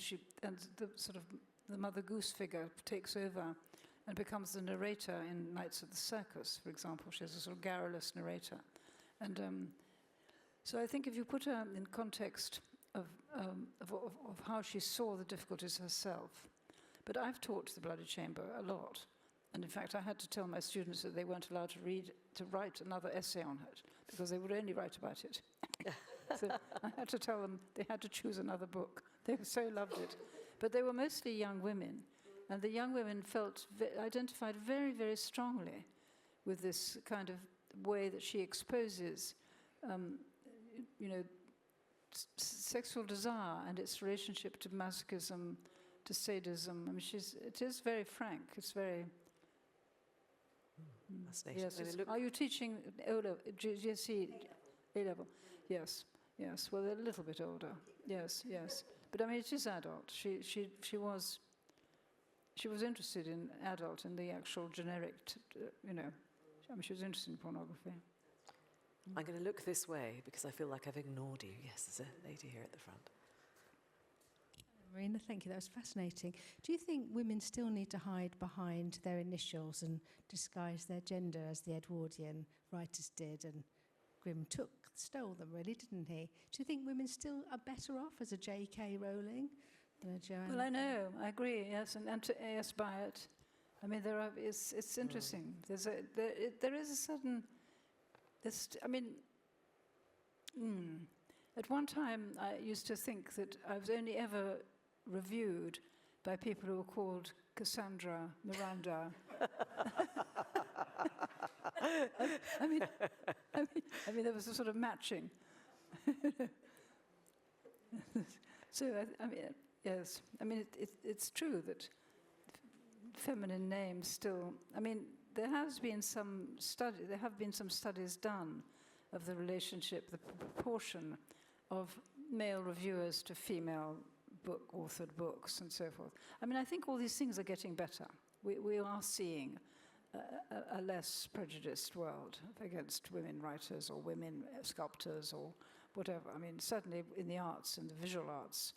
the Mother Goose figure takes over and becomes the narrator in Knights of the Circus, for example. She's a sort of garrulous narrator. And so I think if you put her in context of how she saw the difficulties herself. But I've taught the Bloody Chamber a lot. And in fact, I had to tell my students that they weren't allowed to write another essay on it, because they would only write about it. So I had to tell them they had to choose another book. They so loved it. But they were mostly young women. And the young women identified very, very strongly with this kind of way that she exposes, sexual desire and its relationship to masochism, to sadism. I mean, it is very frank. It's very... Fascinating. Yes. Are you teaching GCSE A-level? Yes. Well, they're a little bit older. Yes. But I mean, it is adult. She was interested in adult, in the actual generic, I mean, she was interested in pornography. I'm going to look this way because I feel like I've ignored you. Yes, there's a lady here at the front. Marina, thank you. That was fascinating. Do you think women still need to hide behind their initials and disguise their gender as the Edwardian writers did? And Grimm stole them, really, didn't he? Do you think women still are better off as a J.K. Rowling than a Joanne? Well, I know. I agree. Yes, and to A.S. Byatt. I mean, it's interesting. There is a certain... At one time, I used to think that I was only ever reviewed by people who were called Cassandra, Miranda. I mean, there was a sort of matching. So, yes. I mean, it's true that feminine names still... I mean, there have been some studies done of the relationship, the proportion of male reviewers to female authored books and so forth. I mean, I think all these things are getting better. We are seeing a less prejudiced world against women writers or women sculptors or whatever. I mean, certainly in the arts, in the visual arts,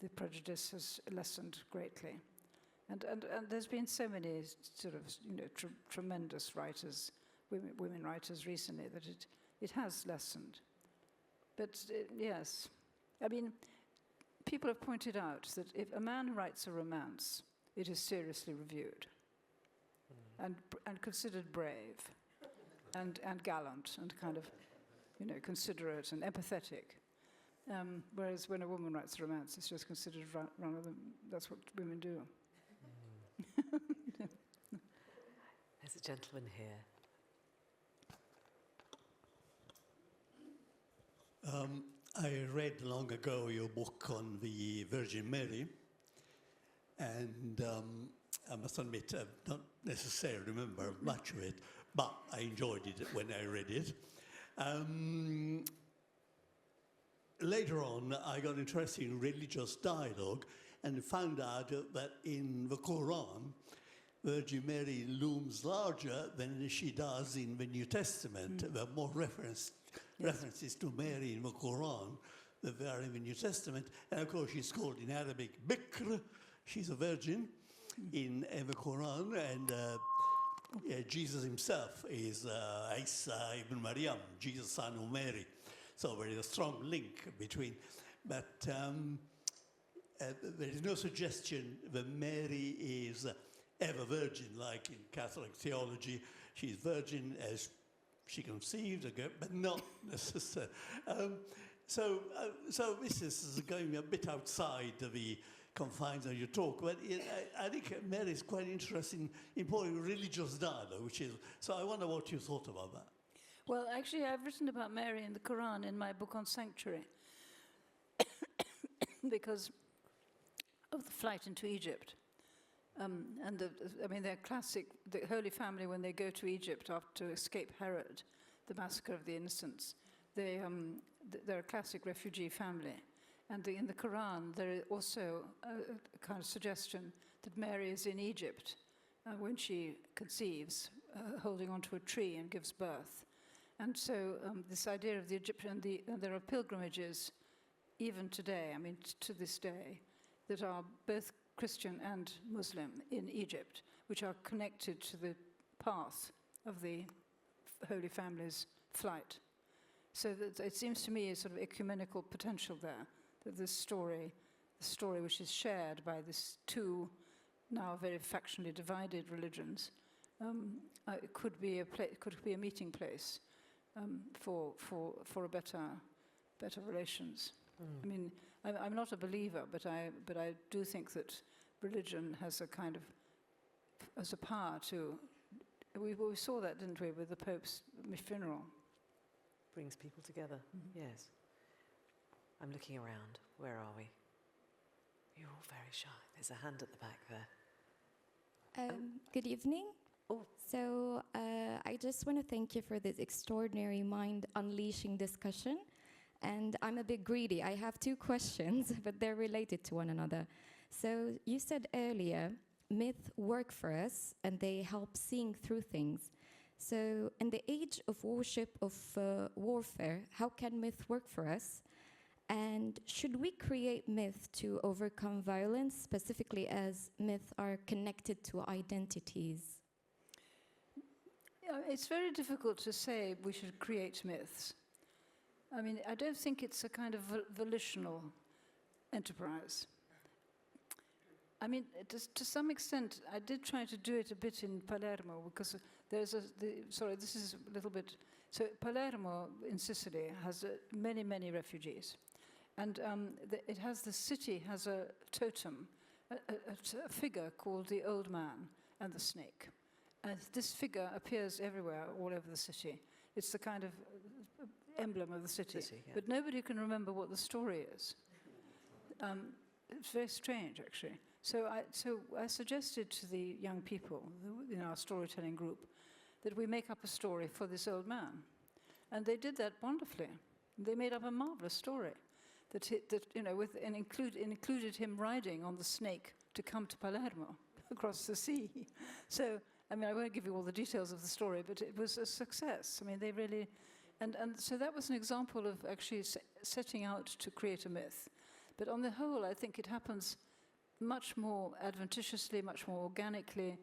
the prejudice has lessened greatly. And there's been so many sort of, tremendous writers, women writers recently, that it has lessened. But yes, I mean, people have pointed out that if a man writes a romance, it is seriously reviewed and considered brave and gallant and kind of, considerate and empathetic. Whereas when a woman writes a romance, it's just considered run of the, that's what women do. There's a gentleman here. I read long ago your book on the Virgin Mary, and I must admit I don't necessarily remember much of it, but I enjoyed it when I read it. Later on, I got interested in religious dialogue and found out that in the Quran, Virgin Mary looms larger than she does in the New Testament. There are more references to Mary in the Quran than there are in the New Testament. And of course, she's called in Arabic Bikr. She's a virgin in the Quran. And Jesus himself is Isa ibn Maryam, Jesus, son of Mary. So there is a strong link between. But there is no suggestion that Mary is ever virgin, like in Catholic theology. She's virgin as she conceived, but not necessarily. So this is going a bit outside the confines of your talk, but I think Mary is quite interesting in important religious dialogue, which is, so I wonder what you thought about that. Well, actually, I've written about Mary in the Quran in my book on sanctuary because of the flight into Egypt. They're classic, the Holy Family, when they go to Egypt to escape Herod, the massacre of the innocents, they're a classic refugee family. And in the Quran, there is also a kind of suggestion that Mary is in Egypt when she conceives, holding onto a tree and gives birth. And so this idea of the Egyptian, and there are pilgrimages even today, I mean, to this day, that are both Christian and Muslim in Egypt, which are connected to the path of the Holy Family's flight. So that it seems to me a sort of ecumenical potential there, that this story, the story which is shared by these two now very factionally divided religions, it could be a meeting place for a better relations. I mean, I'm not a believer, but I do think that religion has a power to. We saw that, didn't we, with the Pope's funeral? Brings people together. Yes. I'm looking around. Where are we? You're all very shy. There's a hand at the back there. Good evening. Oh. So I just want to thank you for this extraordinary mind-unleashing discussion. And I'm a bit greedy. I have two questions, but they're related to one another. So you said earlier, myths work for us, and they help seeing through things. So in the age of worship, of warfare, how can myth work for us? And should we create myth to overcome violence, specifically as myths are connected to identities? It's very difficult to say we should create myths. I mean, I don't think it's a kind of volitional enterprise. I mean, to some extent, I did try to do it a bit in Palermo, because this is a little bit. So Palermo in Sicily has many, many refugees. And the city has a totem, a figure called the Old Man and the Snake. And this figure appears everywhere, all over the city. It's the kind of emblem of the city. Yeah. But nobody can remember what the story is. It's very strange, actually. So I suggested to the young people in our storytelling group that we make up a story for this old man. And they did that wonderfully. They made up a marvelous story included him riding on the snake to come to Palermo across the sea. So I mean, I won't give you all the details of the story, but it was a success. I mean, they really, and so that was an example of actually setting out to create a myth. But on the whole, I think it happens much more adventitiously, much more organically.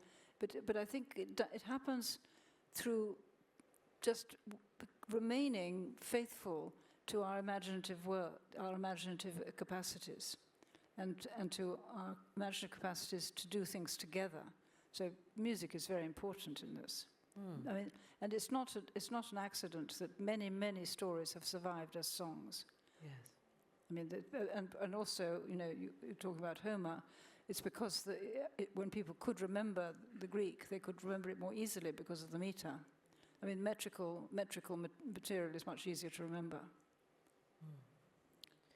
But I think it happens through just remaining faithful to our imaginative world, our imaginative capacities, and to our imaginative capacities to do things together. So music is very important in this. I mean, and it's not an accident that many stories have survived as songs. Yes. I mean, and also, you know, you're talking about Homer. It's because when people could remember the Greek, they could remember it more easily because of the meter. I mean, metrical material is much easier to remember.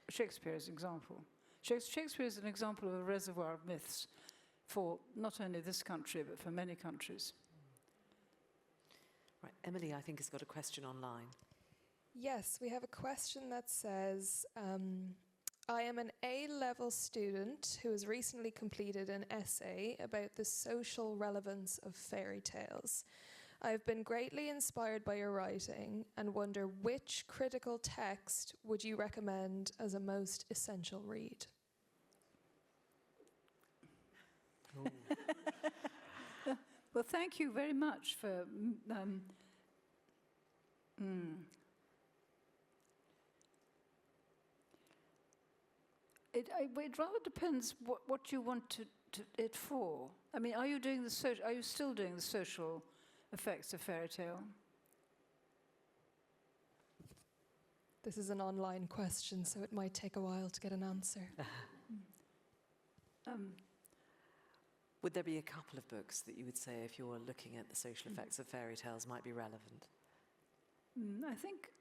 Shakespeare is an example. Shakespeare is an example of a reservoir of myths for not only this country, but for many countries. Right, Emily, I think, has got a question online. Yes, we have a question that says, I am an A-level student who has recently completed an essay about the social relevance of fairy tales. I have been greatly inspired by your writing and wonder which critical text would you recommend as a most essential read? Well, thank you very much for... It rather depends what you want it for. I mean, are you still doing the social effects of fairy tale? This is an online question, so it might take a while to get an answer. Would there be a couple of books that you would say, if you're looking at the social effects of fairy tales, might be relevant? I think...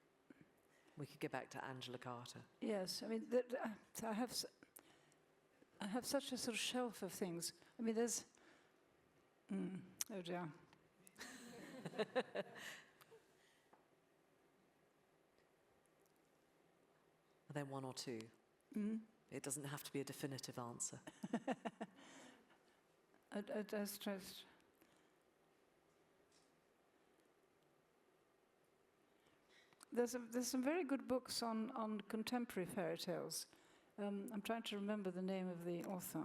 We could go back to Angela Carter. Yes, I mean, I have such a sort of shelf of things. I mean, there's... oh dear. Are there one or two? It doesn't have to be a definitive answer. I stressed. There's some very good books on contemporary fairy tales. I'm trying to remember the name of the author.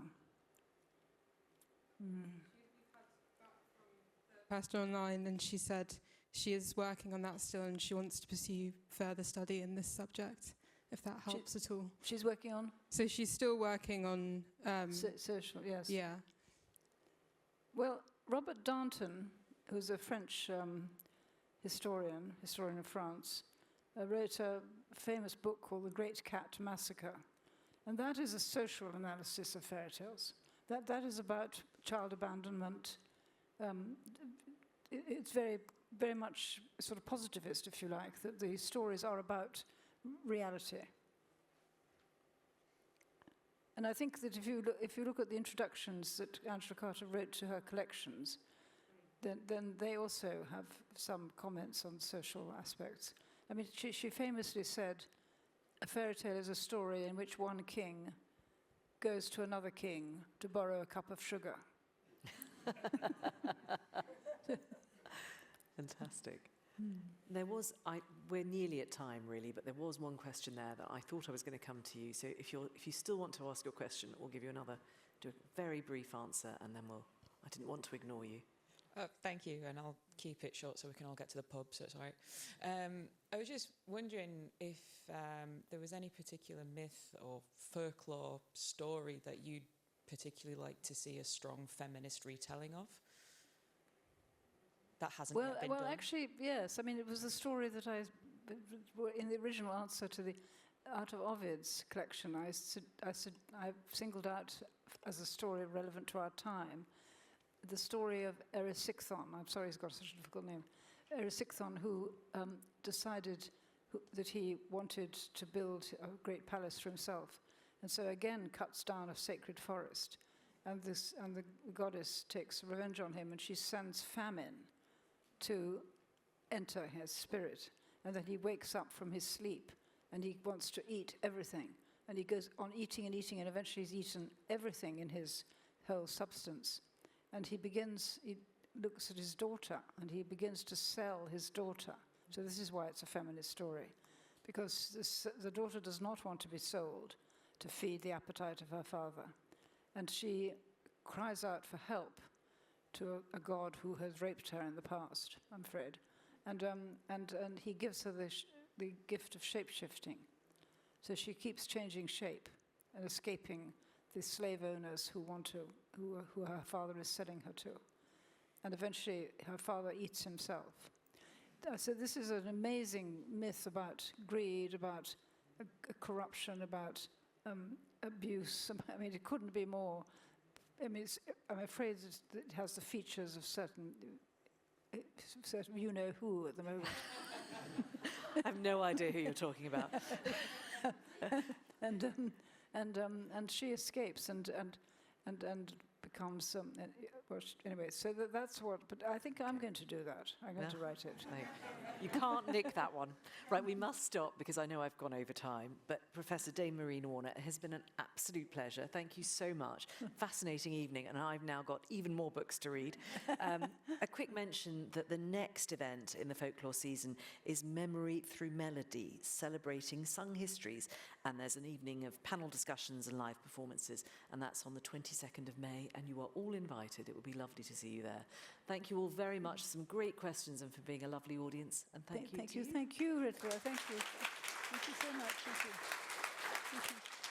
Person online, and she said she is working on that still, and she wants to pursue further study in this subject, if that helps at all. She's working on? So she's still working on... social, yes. Yeah. Well, Robert Danton, who's a French historian of France, wrote a famous book called The Great Cat Massacre. And that is a social analysis of fairy tales. That is about child abandonment. It's very, very much sort of positivist, if you like, that the stories are about reality. And I think that if you look at the introductions that Angela Carter wrote to her collections, then they also have some comments on social aspects. I mean, she famously said, a fairy tale is a story in which one king goes to another king to borrow a cup of sugar. Fantastic. There was, we're nearly at time really, but there was one question there that I thought I was going to come to you. So if you still want to ask your question, we'll give you do a very brief answer, and then I didn't want to ignore you. Thank you, and I'll keep it short so we can all get to the pub, so it's all right. I was just wondering if there was any particular myth or folklore story that you'd particularly like to see a strong feminist retelling of that hasn't yet been done. Well, actually, yes. I mean, it was the story that in the original answer to the out of Ovid's collection, I singled out as a story relevant to our time the story of Erysichthon. I'm sorry, he's got such a difficult name. Erysichthon, who decided that he wanted to build a great palace for himself, and so again cuts down a sacred forest, and the goddess takes revenge on him, and she sends famine to enter his spirit, and then he wakes up from his sleep, and he wants to eat everything, and he goes on eating and eating, and eventually he's eaten everything in his whole substance. And he begins, looks at his daughter and he begins to sell his daughter. So this is why it's a feminist story, because the daughter does not want to be sold to feed the appetite of her father. And she cries out for help to a god who has raped her in the past, I'm afraid. And he gives her the gift of shape-shifting. So she keeps changing shape and escaping the slave owners who her father is selling her to. And eventually her father eats himself. So this is an amazing myth about greed, about corruption, about abuse. I mean, it couldn't be more. I mean, I'm afraid it has the features of certain you-know-who at the moment. I have no idea who you're talking about. And she escapes and becomes well, anyway. So that's what. But I think I'm going to do that. I'm going to write it. You can't nick that one. Right, we must stop because I know I've gone over time. But Professor Dame Marina Warner, it has been an absolute pleasure. Thank you so much. Fascinating evening, and I've now got even more books to read. A quick mention that the next event in the folklore season is Memory Through Melody, celebrating sung histories. And there's an evening of panel discussions and live performances, and that's on the 22nd of May, and you are all invited. It would be lovely to see you there. Thank you all very much. Some great questions and for being a lovely audience. And thank you to you. Thank you, Ritula. Thank you. Thank you so much. Thank you. Thank you.